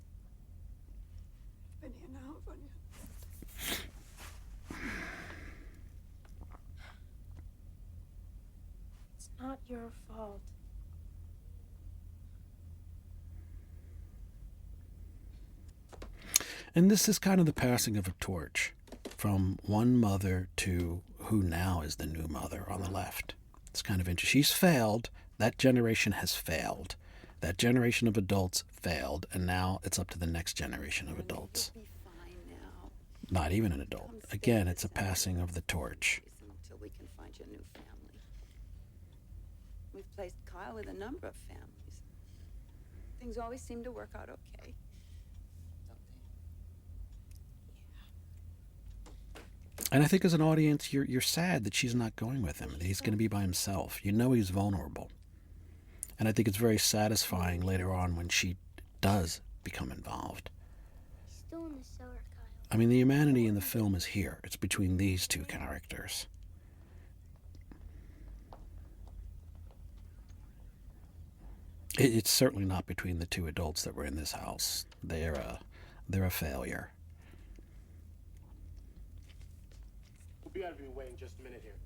I've been here now, Vanya. It's not your fault. And this is kind of the passing of a torch from one mother to who now is the new mother on the left. It's kind of interesting. She's failed. That generation has failed. That generation of adults failed, and now it's up to the next generation of adults. Not even an adult. Again, it's a passing of the torch. Until we can find you a new family. We've placed Kyle with a number of families. Things always seem to work out okay. And I think as an audience, you're sad that she's not going with him, that he's going to be by himself. You know he's vulnerable. And I think it's very satisfying later on when she does become involved. Still in the cellar, Kyle. I mean, the humanity in the film is here. It's between these two characters. It's certainly not between the two adults that were in this house. They're a failure. We'll be out of your way in just a minute here.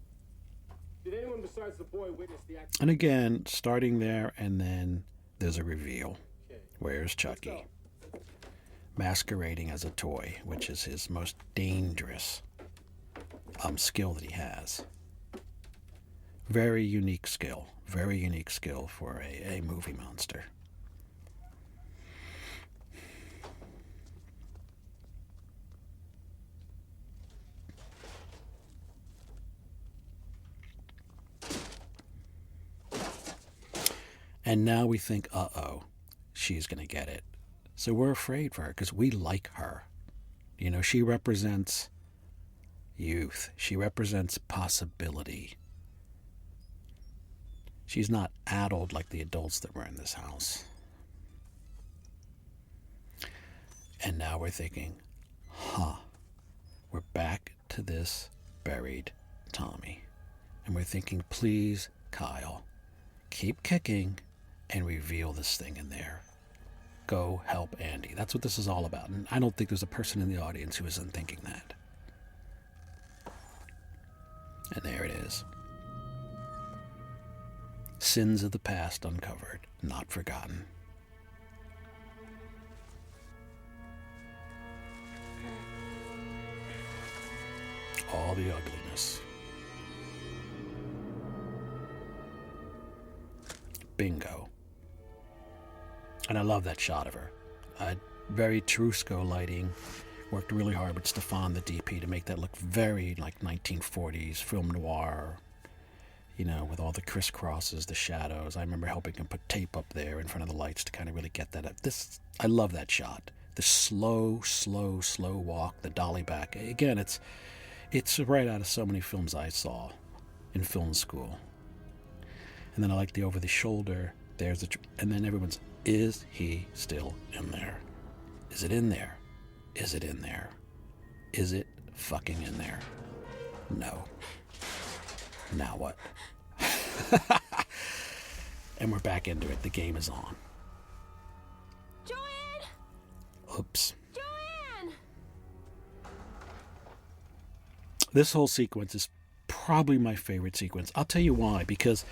Did anyone besides the boy witness the accident? And again, starting there, and then there's a reveal. Okay. Where's Chucky? Masquerading as a toy, which is his most dangerous skill that he has. Very unique skill for a movie monster. And now we think, uh-oh, she's going to get it. So we're afraid for her because we like her. You know, she represents youth. She represents possibility. She's not addled like the adults that were in this house. And now we're thinking, we're back to this buried Tommy. And we're thinking, please, Kyle, keep kicking and reveal this thing in there. Go help Andy. That's what this is all about. And I don't think there's a person in the audience who isn't thinking that. And there it is. Sins of the past uncovered, not forgotten. All the ugliness. Bingo. And I love that shot of her. Very Trusco lighting. Worked really hard with Stefan, the DP, to make that look very like 1940s film noir. You know, with all the crisscrosses, the shadows. I remember helping him put tape up there in front of the lights to kind of really get that up. I love that shot. The slow walk, the dolly back. Again, it's right out of so many films I saw in film school. And then I like the over the shoulder. And then everyone's, is he still in there? Is it in there? Is it in there? Is it fucking in there? No. Now what? And we're back into it. The game is on. Joanne! Oops. Joanne! This whole sequence is probably my favorite sequence. I'll tell you why. Because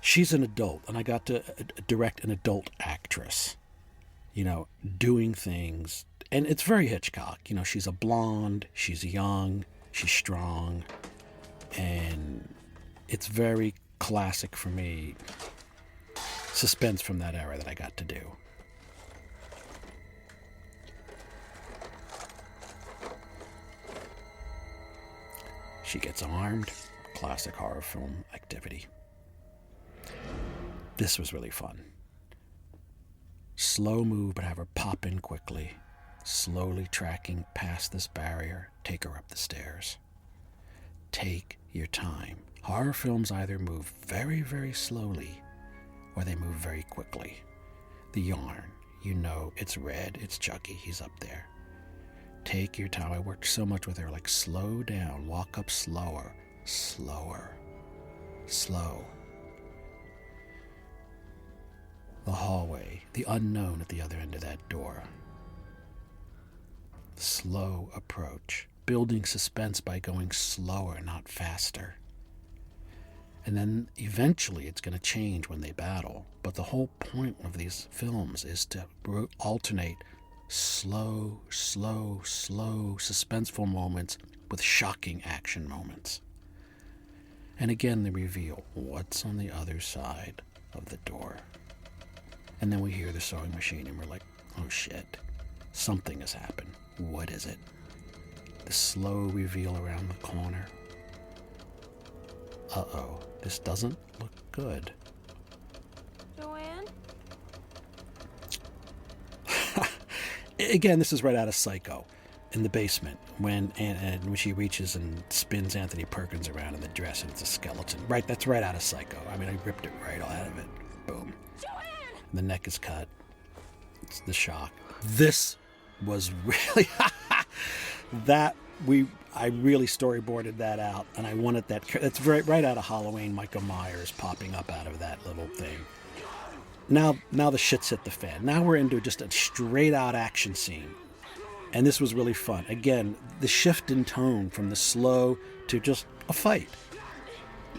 she's an adult, and I got to direct an adult actress, you know, doing things. And it's very Hitchcock. You know, she's a blonde, she's young, she's strong, and it's very classic for me. Suspense from that era that I got to do. She gets armed. Classic horror film activity. This was really fun. Slow move, but have her pop in quickly. Slowly tracking past this barrier, take her up the stairs. Take your time. Horror films either move very, very slowly, or they move very quickly. The yarn, you know, it's red, it's Chucky, he's up there. Take your time. I worked so much with her, like slow down, walk up slower, slow. The hallway, the unknown at the other end of that door. Slow approach, building suspense by going slower, not faster. And then eventually it's going to change when they battle. But the whole point of these films is to alternate slow, suspenseful moments with shocking action moments. And again, the reveal, what's on the other side of the door? And then we hear the sewing machine and we're like, oh shit, something has happened. What is it? The slow reveal around the corner. Uh-oh, this doesn't look good. Joanne? Again, this is right out of Psycho, in the basement, when she reaches and spins Anthony Perkins around in the dress and it's a skeleton. Right, that's right out of Psycho. I mean, I ripped it right out of it. Boom. Joanne! The neck is cut. It's the shock. This was really... I really storyboarded that out, and I wanted that. That's right out of Halloween. Michael Myers popping up out of that little thing. now the shit's hit the fan. Now we're into just a straight out action scene. And this was really fun. Again, the shift in tone from the slow to just a fight.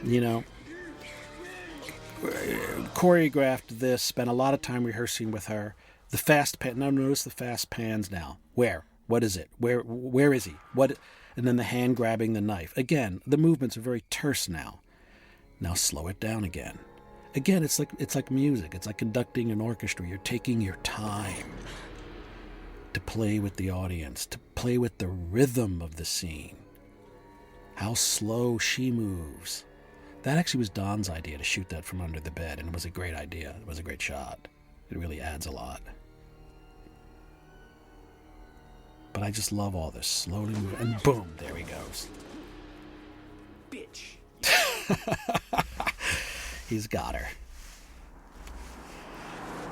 You know, choreographed this, spent a lot of time rehearsing with her. The fast pan. Now notice the fast pans now. Where? What is it? Where is he? What? And then the hand grabbing the knife. Again, the movements are very terse now. Now slow it down again. Again, it's like music. It's like conducting an orchestra. You're taking your time to play with the audience, to play with the rhythm of the scene. How slow she moves. That actually was Don's idea, to shoot that from under the bed, and it was a great idea. It was a great shot. It really adds a lot. But I just love all this. Slowly moving, and boom, there he goes. Bitch. He's got her.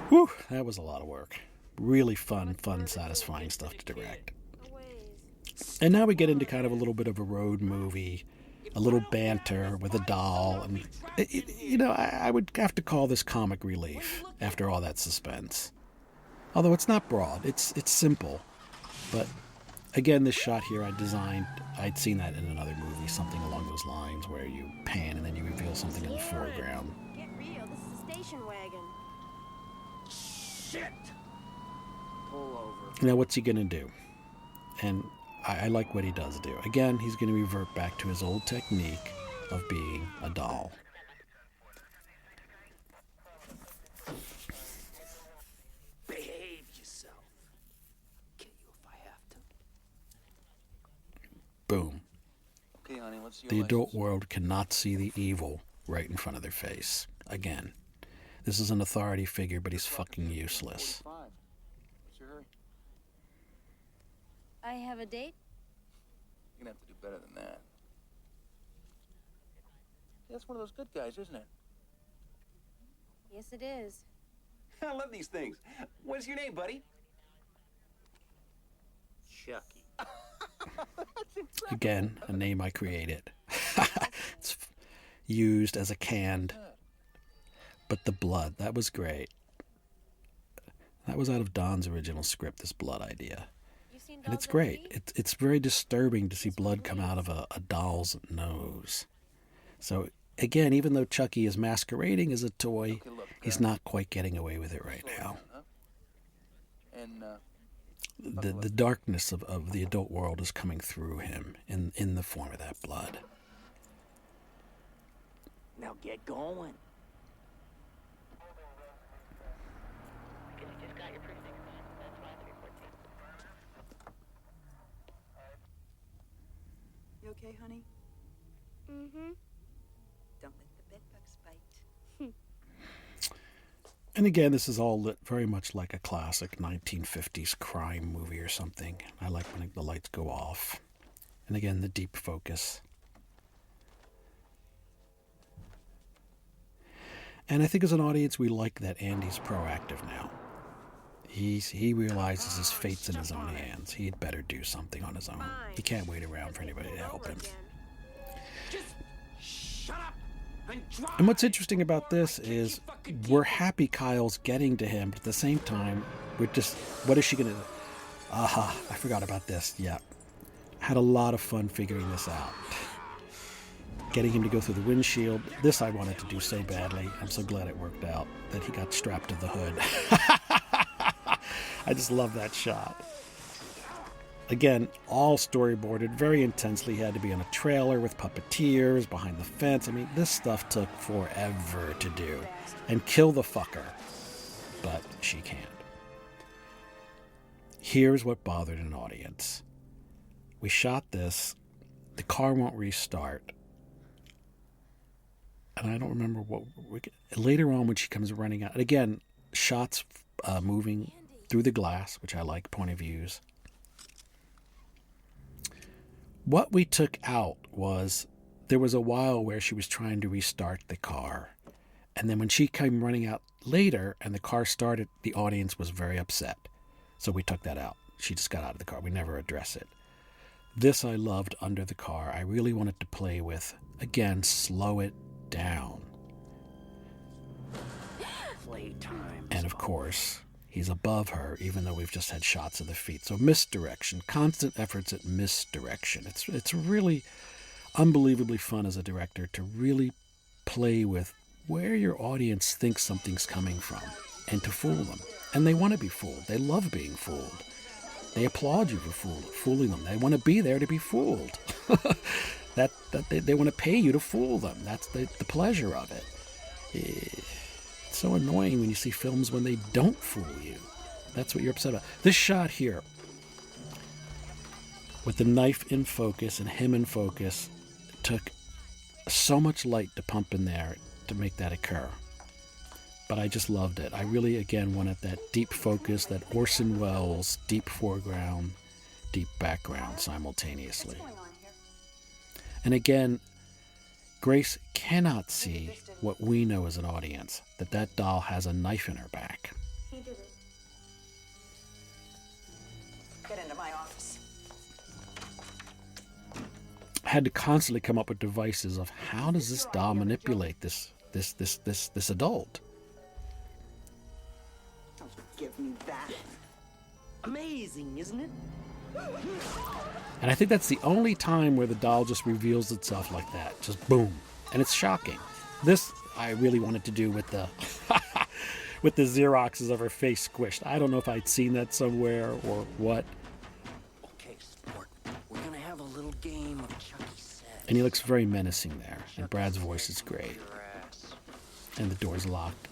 Whew, that was a lot of work. Really fun, satisfying stuff to direct. And now we get into kind of a little bit of a road movie, a little banter with a doll, and you know, I would have to call this comic relief after all that suspense. Although it's not broad, it's simple. But again, this shot here I'd seen that in another movie, something along those lines, where you pan and then you reveal something in the foreground. Get real. This is a station wagon. Shit! Pull over. Now, what's he going to do? And I like what he does do. Again, he's going to revert back to his old technique of being a doll. Behave yourself. Kill you if I have to. Boom. Okay, honey, what's your The adult world cannot see the evil right in front of their face. Again, this is an authority figure, but he's fucking useless. What's your hurry? I have a date? You're gonna have to do better than that. Yeah, that's one of those good guys, isn't it? Yes, it is. I love these things. What's your name, buddy? Chucky. Again, a name I created. It's used as a canned. But the blood, that was great. That was out of Don's original script, this blood idea. And it's great. It's very disturbing to see blood come out of a doll's nose. So, again, even though Chucky is masquerading as a toy, he's not quite getting away with it right now. And, The darkness of the adult world is coming through him in the form of that blood. now get going. You okay, honey? Mm-hmm. Don't let the bedbugs bite. And again, this is all lit very much like a classic 1950s crime movie or something. I like when the lights go off. And again, the deep focus. And I think as an audience, we like that Andy's proactive now. He realizes his fate's in his own hands. He'd better do something on his own. He can't wait around for anybody to help him. And what's interesting about this is we're happy Kyle's getting to him, but at the same time, we're just, what is she going to do? Aha, I forgot about this. Yeah. Had a lot of fun figuring this out. Getting him to go through the windshield. This I wanted to do so badly. I'm so glad it worked out that he got strapped to the hood. I just love that shot. Again, all storyboarded very intensely. He had to be on a trailer with puppeteers behind the fence. I mean, this stuff took forever to do. And kill the fucker. But she can't. Here's what bothered an audience. We shot this. The car won't restart. And I don't remember what... Later on when she comes running out... Again, shots moving through the glass, which I like, point of views. What we took out was there was a while where she was trying to restart the car. And then when she came running out later and the car started, the audience was very upset. So we took that out. She just got out of the car. We never address it. This I loved under the car. I really wanted to play with, again, slow it down. Played And of course, he's above her, even though we've just had shots of the feet. So misdirection, constant efforts at misdirection. It's really unbelievably fun as a director to really play with where your audience thinks something's coming from and to fool them. And they want to be fooled. They love being fooled. They applaud you for fooling them. They want to be there to be fooled. They want to pay you to fool them. That's the pleasure of it. It's so annoying when you see films when they don't fool you. That's what you're upset about. This shot here, with the knife in focus and him in focus, took so much light to pump in there to make that occur. But I just loved it. I really, again, wanted that deep focus, that Orson Welles deep foreground, deep background simultaneously. And again, Grace cannot see what we know as an audience, that doll has a knife in her back. He did it. Get into my office. I had to constantly come up with devices of how does this doll manipulate this adult? Don't give me that. Amazing, isn't it? And I think that's the only time where the doll just reveals itself like that. Just boom. And it's shocking. This I really wanted to do with the with the Xeroxes of her face squished. I don't know if I'd seen that somewhere or what. Okay, sport. We're gonna have a little game of Chucky says. And he looks very menacing there. And Brad's voice is great. And the door's locked.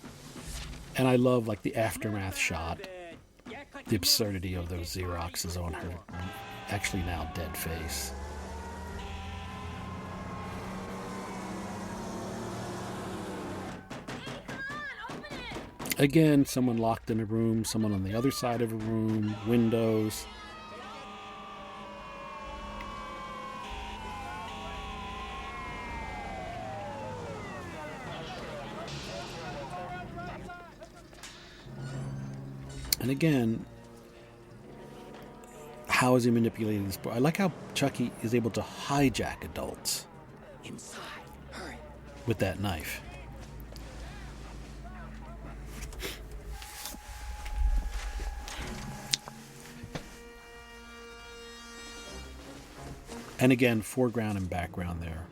And I love like the aftermath shot. The absurdity of those Xeroxes on her actually now dead face. Again, someone locked in a room, someone on the other side of a room, windows. And again, how is he manipulating this boy? I like how Chucky is able to hijack adults Inside. Hurry. with that knife. And again, foreground and background there.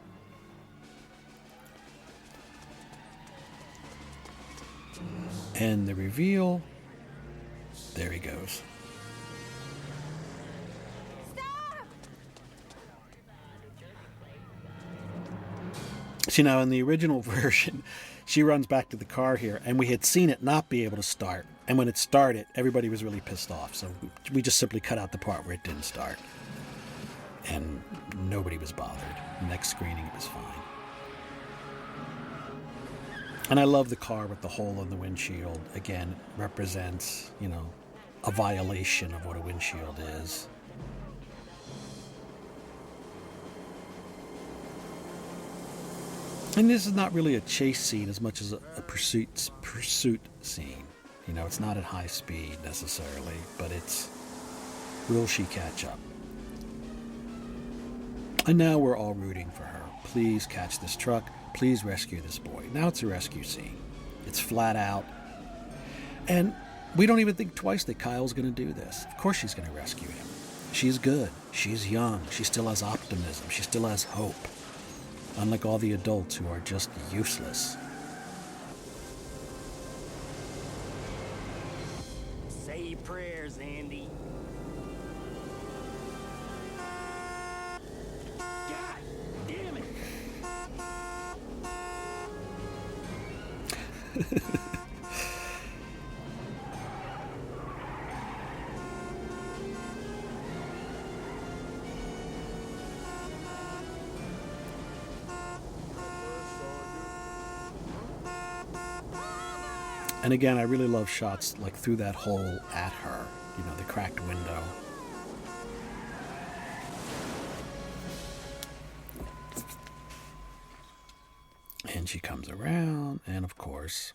And the reveal, there he goes. See, now in the original version, she runs back to the car here, and we had seen it not be able to start. And when it started, everybody was really pissed off. So we just simply cut out the part where it didn't start. And nobody was bothered. Next screening, it was fine. And I love the car with the hole in the windshield. Again, it represents, a violation of what a windshield is. And this is not really a chase scene as much as a pursuit scene. It's not at high speed necessarily, but it's, will she catch up? And now we're all rooting for her. Please catch this truck. Please rescue this boy. Now it's a rescue scene. It's flat out. And we don't even think twice that Kyle's going to do this. Of course she's going to rescue him. She's good. She's young. She still has optimism. She still has hope. Unlike all the adults who are just useless. Say your prayers, Andy. God damn it! And again, I really love shots like through that hole at her, the cracked window. And she comes around, and of course,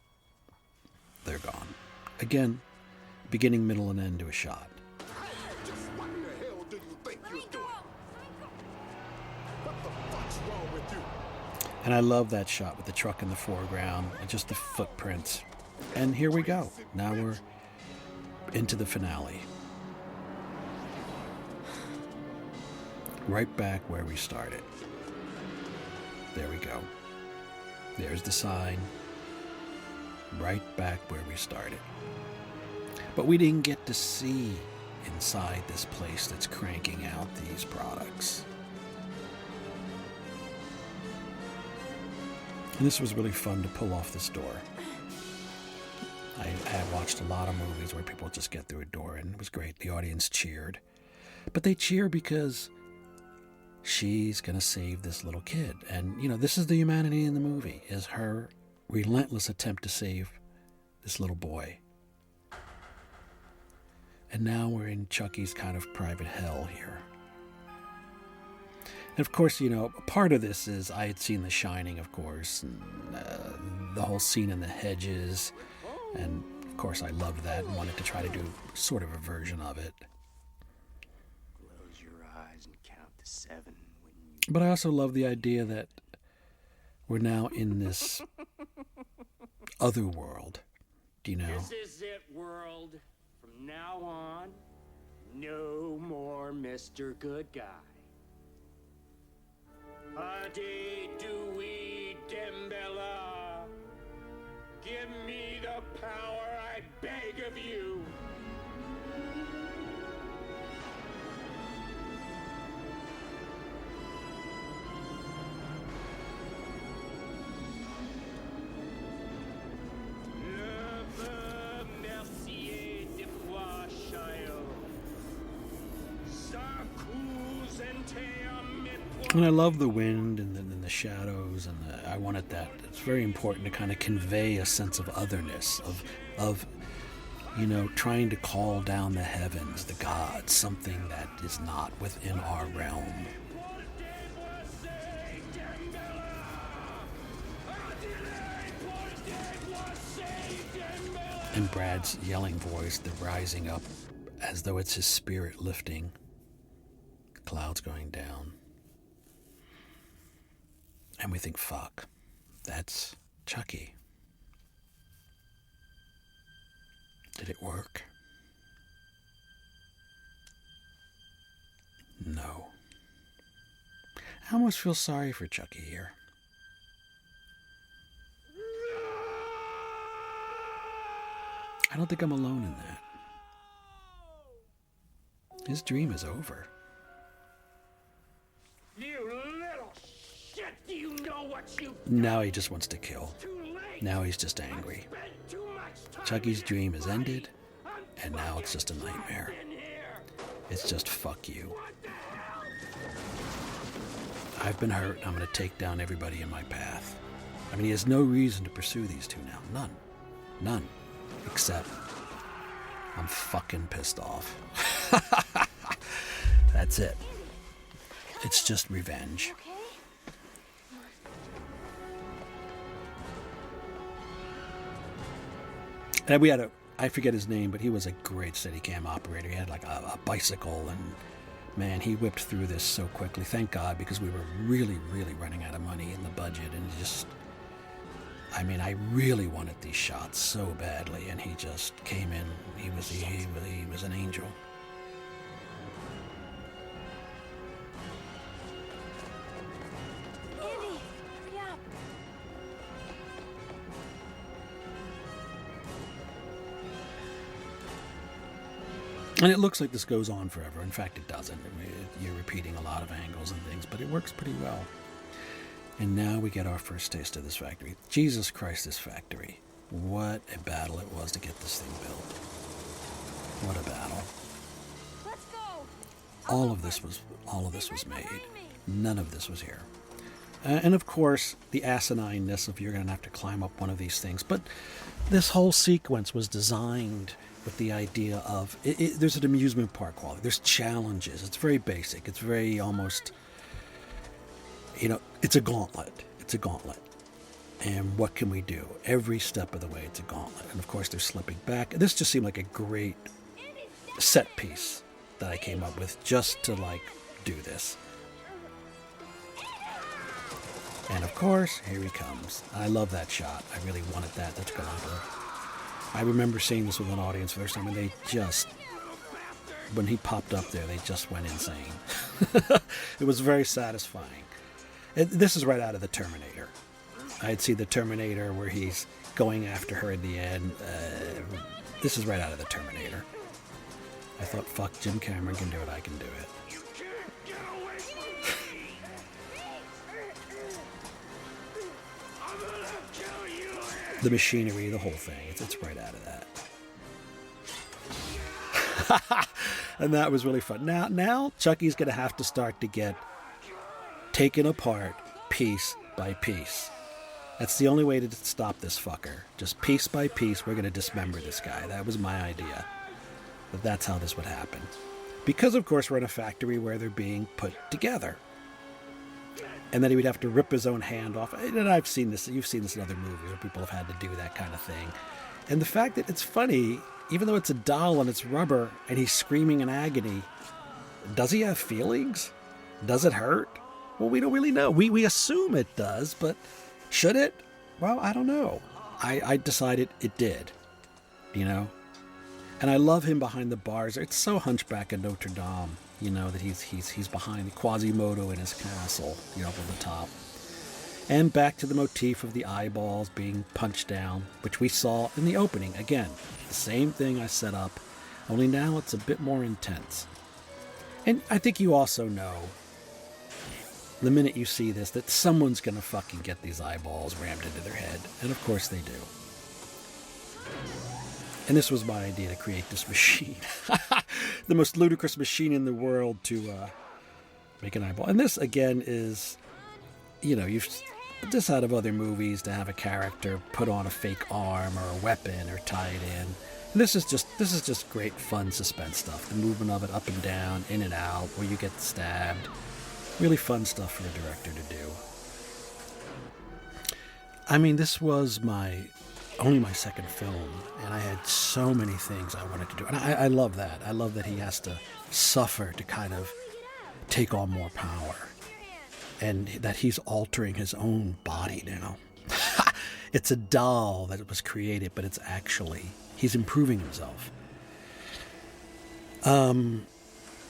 they're gone. Again, beginning, middle, and end to a shot. Just what the hell do you think you're doing? What the fuck's wrong with you? And I love that shot with the truck in the foreground and just the footprints. And here we go. Now we're into the finale. Right back where we started. There we go. There's the sign. Right back where we started. But we didn't get to see inside this place that's cranking out these products. And this was really fun to pull off this door. I had watched a lot of movies where people just get through a door, and it was great. The audience cheered. But they cheer because she's going to save this little kid. And, you know, this is the humanity in the movie, is her relentless attempt to save this little boy. And now we're in Chucky's kind of private hell here. And of course, you know, part of this is I had seen The Shining, of course, and the whole scene in the hedges. And of course, I loved that and wanted to try to do sort of a version of it. Close your eyes and count to 7 when you... But I also love the idea that we're now in this other world, you know. This is it, world. From now on, no more Mr. Good Guy. Adi Dewey Dembella. Give me the power, I beg of you. And I love the wind and the shadows, and I wanted that. It's very important to kind of convey a sense of otherness, of you know, trying to call down the heavens, the gods, something that is not within our realm. And Brad's yelling voice, the rising up as though it's his spirit lifting, clouds going down. And we think, fuck, that's Chucky. Did it work? No. I almost feel sorry for Chucky here. I don't think I'm alone in that. His dream is over. You little shit, do you know what you... Now he just wants to kill. Now he's just angry. Chucky's dream is ended, and now it's just a nightmare. It's just fuck you. I've been hurt, and I'm going to take down everybody in my path. I mean, he has no reason to pursue these two now. None. None. Except I'm fucking pissed off. That's it. It's just revenge. And we had I forget his name, but he was a great Steadicam operator. He had like a bicycle, and man, he whipped through this so quickly. Thank God, because we were really, really running out of money in the budget, and just, I mean, I really wanted these shots so badly, and he just came in. He was an angel. And it looks like this goes on forever. In fact, it doesn't. You're repeating a lot of angles and things, but it works pretty well. And now we get our first taste of this factory. Jesus Christ, this factory. What a battle it was to get this thing built. What a battle. Let's go. All of this was made. None of this was here. And of course, the asinineness of you're going to have to climb up one of these things. But this whole sequence was designed with the idea of, there's an amusement park quality. There's challenges. It's very basic. It's very almost, you know, it's a gauntlet. It's a gauntlet. And what can we do? Every step of the way, it's a gauntlet. And of course, they're slipping back. This just seemed like a great set piece that I came up with just to, like, do this. And of course, here he comes. I love that shot. I really wanted that. That's going on. I remember seeing this with an audience for the first time, and they just, when he popped up there, they just went insane. It was very satisfying. And this is right out of the Terminator. I'd see the Terminator where he's going after her in the end. This is right out of the Terminator. I thought, fuck, Jim Cameron can do it, I can do it. The machinery, the whole thing, it's right out of that. And that was really fun. Now Chucky's going to have to start to get taken apart piece by piece. That's the only way to stop this fucker. Just piece by piece, we're going to dismember this guy. That was my idea. But that's how this would happen. Because, of course, we're in a factory where they're being put together. And then he would have to rip his own hand off. And I've seen this, you've seen this in other movies where people have had to do that kind of thing. And the fact that it's funny, even though it's a doll and it's rubber and he's screaming in agony, does he have feelings? Does it hurt? Well, we don't really know. We assume it does, but should it? Well, I don't know. I decided it did, you know? And I love him behind the bars. It's so Hunchback of Notre Dame, you know, that he's behind Quasimodo in his castle, you know, up on the top. And back to the motif of the eyeballs being punched down, which we saw in the opening. Again, the same thing I set up, only now it's a bit more intense. And I think you also know, the minute you see this, that someone's going to fucking get these eyeballs rammed into their head. And of course they do. And this was my idea to create this machine. The most ludicrous machine in the world to make an eyeball. And this, again, is, you know, you've this out of other movies to have a character put on a fake arm or a weapon or tie it in. And this is just great fun suspense stuff. The movement of it up and down, in and out, where you get stabbed. Really fun stuff for a director to do. I mean, this was only my second film, and I had so many things I wanted to do. And I love that. I love that he has to suffer to kind of take on more power. And that he's altering his own body now. It's a doll that was created, but it's actually, he's improving himself. And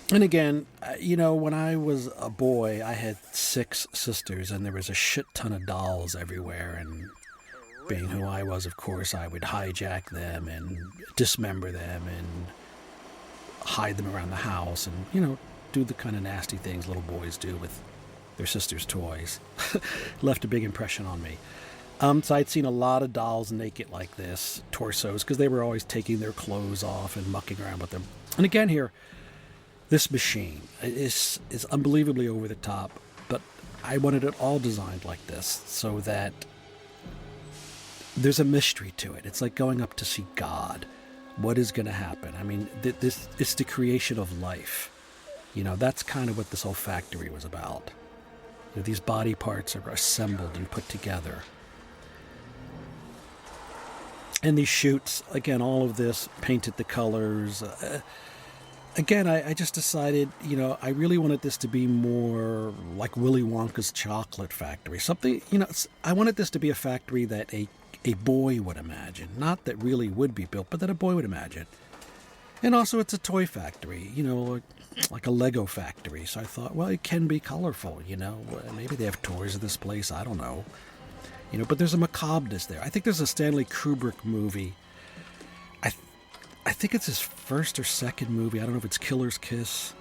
again, you know, when I was a boy, I had 6 sisters, and there was a shit ton of dolls everywhere, and being who I was, of course, I would hijack them and dismember them and hide them around the house and, you know, do the kind of nasty things little boys do with their sisters' toys. Left a big impression on me. So I'd seen a lot of dolls naked like this, torsos, because they were always taking their clothes off and mucking around with them. And again here, this machine is unbelievably over the top, but I wanted it all designed like this so that there's a mystery to it. It's like going up to see God. What is going to happen? I mean, this it's the creation of life. You know, that's kind of what this whole factory was about. You know, these body parts are assembled and put together. And these shoots, again, all of this, painted the colors. Again, I just decided, you know, I really wanted this to be more like Willy Wonka's chocolate factory. Something, you know, I wanted this to be a factory that a boy would imagine. Not that really would be built, but that a boy would imagine. And also it's a toy factory, you know, like a Lego factory. So I thought, well, it can be colorful, you know. Maybe they have toys in this place, I don't know. You know, but there's a macabreness there. I think there's a Stanley Kubrick movie. I think it's his first or second movie. I don't know if it's Killer's Kiss,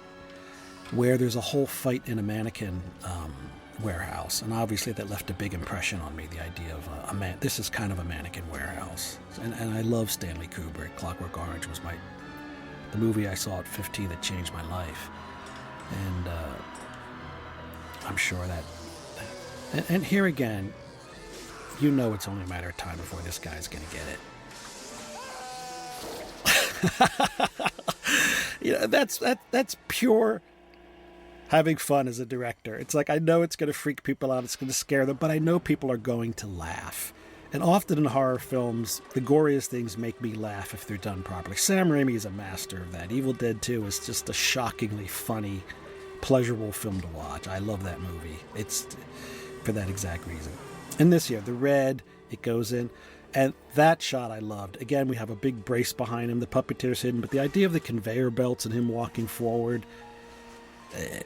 where there's a whole fight in a mannequin warehouse. And obviously that left a big impression on me, the idea of this is kind of a mannequin warehouse. And I love Stanley Kubrick. Clockwork Orange was the movie I saw at 15 that changed my life. And I'm sure that... And here again, you know it's only a matter of time before this guy's going to get it. You know, that's pure having fun as a director. It's like, I know it's going to freak people out, it's going to scare them, but I know people are going to laugh. And often in horror films, the goriest things make me laugh if they're done properly. Sam Raimi is a master of that. Evil Dead 2 is just a shockingly funny, pleasurable film to watch. I love that movie. It's for that exact reason. And this here, the red, it goes in. And that shot I loved. Again, we have a big brace behind him. The puppeteer's hidden. But the idea of the conveyor belts and him walking forward,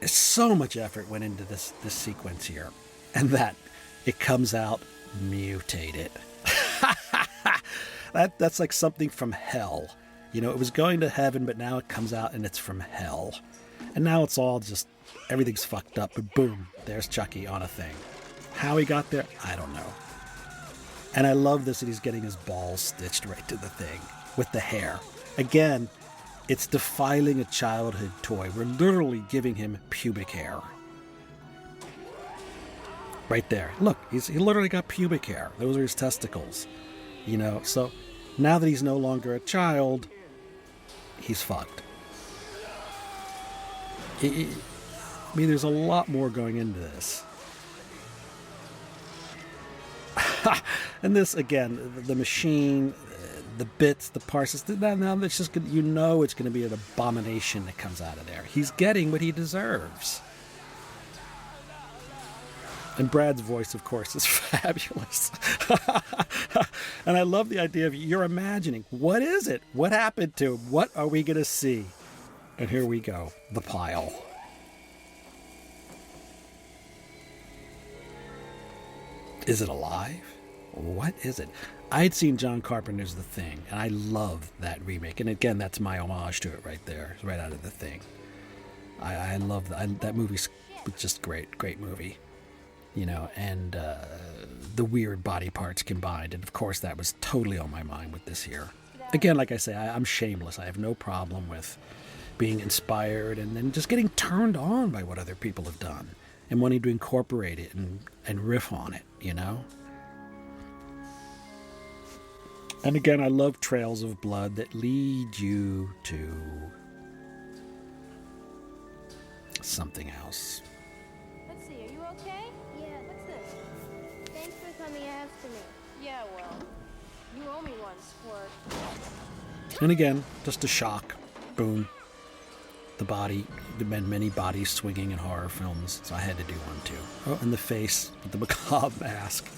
so much effort went into this sequence here. And that it comes out mutated. That's like something from hell. You know, it was going to heaven, but now it comes out and it's from hell. And now it's all just, everything's fucked up. But boom, there's Chucky on a thing. How he got there, I don't know. And I love this that he's getting his balls stitched right to the thing with the hair. Again, it's defiling a childhood toy. We're literally giving him pubic hair. Right there. Look, he literally got pubic hair. Those are his testicles. You know, so now that he's no longer a child, he's fucked. I mean, there's a lot more going into this. And this, again, the machine, the bits, the parts, now it's just, you know it's going to be an abomination that comes out of there. He's getting what he deserves. And Brad's voice, of course, is fabulous. And I love the idea of you're imagining, what is it? What happened to him? What are we going to see? And here we go, the pile. Is it alive? What is it? I had seen John Carpenter's The Thing, and I love that remake. And again, that's my homage to it right there. It's right out of The Thing. I love that movie's just great movie. You know, and the weird body parts combined. And of course, that was totally on my mind with this here. Again, like I say, I'm shameless. I have no problem with being inspired and then just getting turned on by what other people have done and wanting to incorporate it and riff on it, you know? And again, I love trails of blood that lead you to something else. Let's see, are you okay? Yeah. What's this? Thanks for coming after me. Yeah, well, you owe me one, sport. And again, just a shock. Boom. The body, there have been many bodies swinging in horror films, so I had to do one too. Oh, and the face with the macabre mask.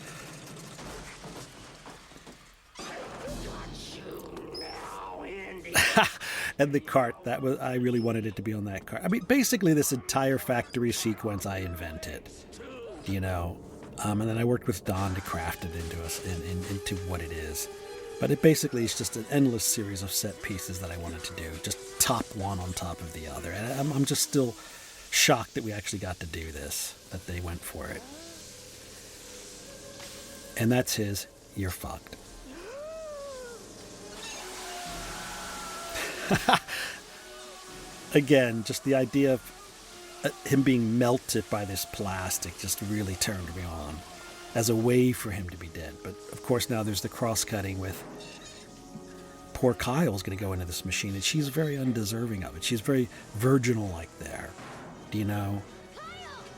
And the cart, I really wanted it to be on that cart. I mean, basically this entire factory sequence I invented, you know, and then I worked with Don to craft it into what it is. But it basically is just an endless series of set pieces that I wanted to do, just top one on top of the other. And I'm just still shocked that we actually got to do this, that they went for it. And that's his, you're fucked. Again, just the idea of him being melted by this plastic just really turned me on as a way for him to be dead. But of course now there's the cross-cutting with poor Kyle's going to go into this machine and she's very undeserving of it. She's very virginal-like there, you know,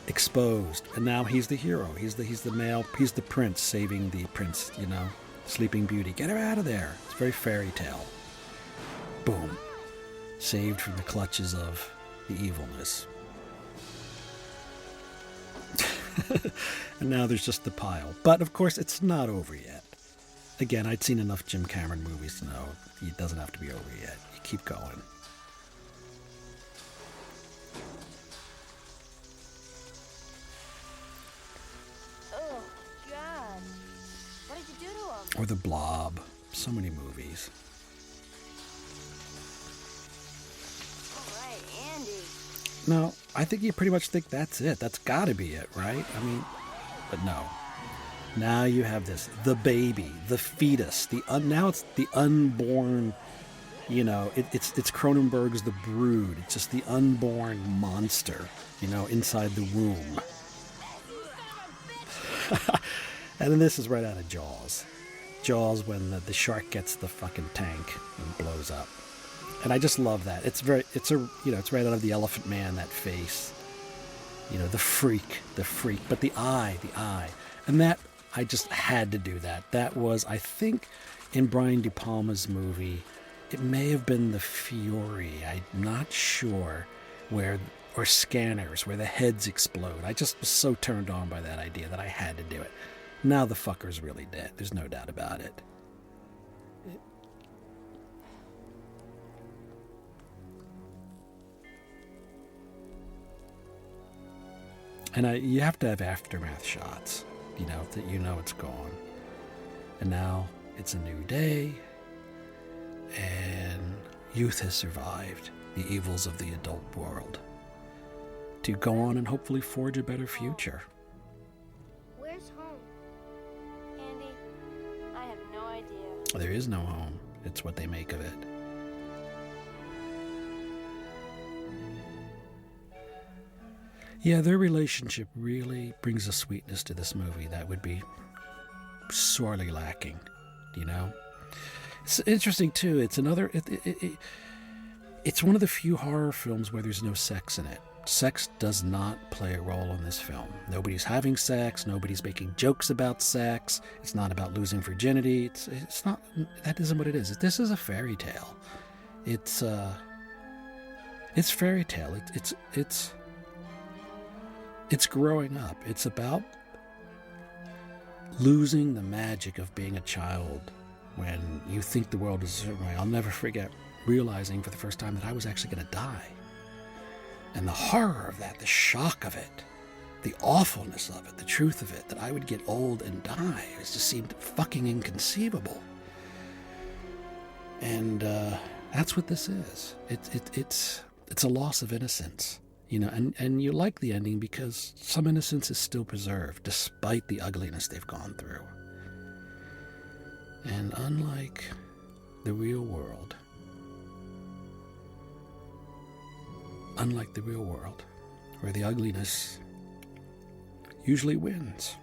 exposed. And now he's the hero. He's the male. He's the prince saving the prince, you know, Sleeping Beauty. Get her out of there. It's very fairy tale. Boom. Saved from the clutches of the evilness. And now there's just the pile. But of course, it's not over yet. Again, I'd seen enough Jim Cameron movies to know it doesn't have to be over yet. You keep going. Oh, God. What did you do to him? Or The Blob. So many movies. No, I think you pretty much think that's it. That's got to be it, right? I mean, but no. Now you have this, the baby, the fetus, now it's the unborn, you know, it's Cronenberg's The Brood. It's just the unborn monster, you know, inside the womb. And then this is right out of Jaws. Jaws when the shark gets the fucking tank and blows up. And I just love that. It's right out of The Elephant Man, that face. You know, the freak. But the eye. And that, I just had to do that. That was, I think, in Brian De Palma's movie, it may have been The Fury. I'm not sure or Scanners, where the heads explode. I just was so turned on by that idea that I had to do it. Now the fucker's really dead. There's no doubt about it. And you have to have aftermath shots, that it's gone. And now it's a new day, and youth has survived the evils of the adult world to go on and hopefully forge a better future. Where's home? Andy, I have no idea. There is no home. It's what they make of it. Yeah, their relationship really brings a sweetness to this movie that would be sorely lacking, It's interesting, too. It's another... It's one of the few horror films where there's no sex in it. Sex does not play a role in this film. Nobody's having sex. Nobody's making jokes about sex. It's not about losing virginity. It's not... That isn't what it is. This is a fairy tale. It's fairy tale. It's growing up. It's about losing the magic of being a child when you think the world is a certain way. I'll never forget realizing for the first time that I was actually going to die. And the horror of that, the shock of it, the awfulness of it, the truth of it, that I would get old and die, it just seemed fucking inconceivable. And that's what this is. It's a loss of innocence. And you like the ending because some innocence is still preserved despite the ugliness they've gone through. And unlike the real world, where the ugliness usually wins,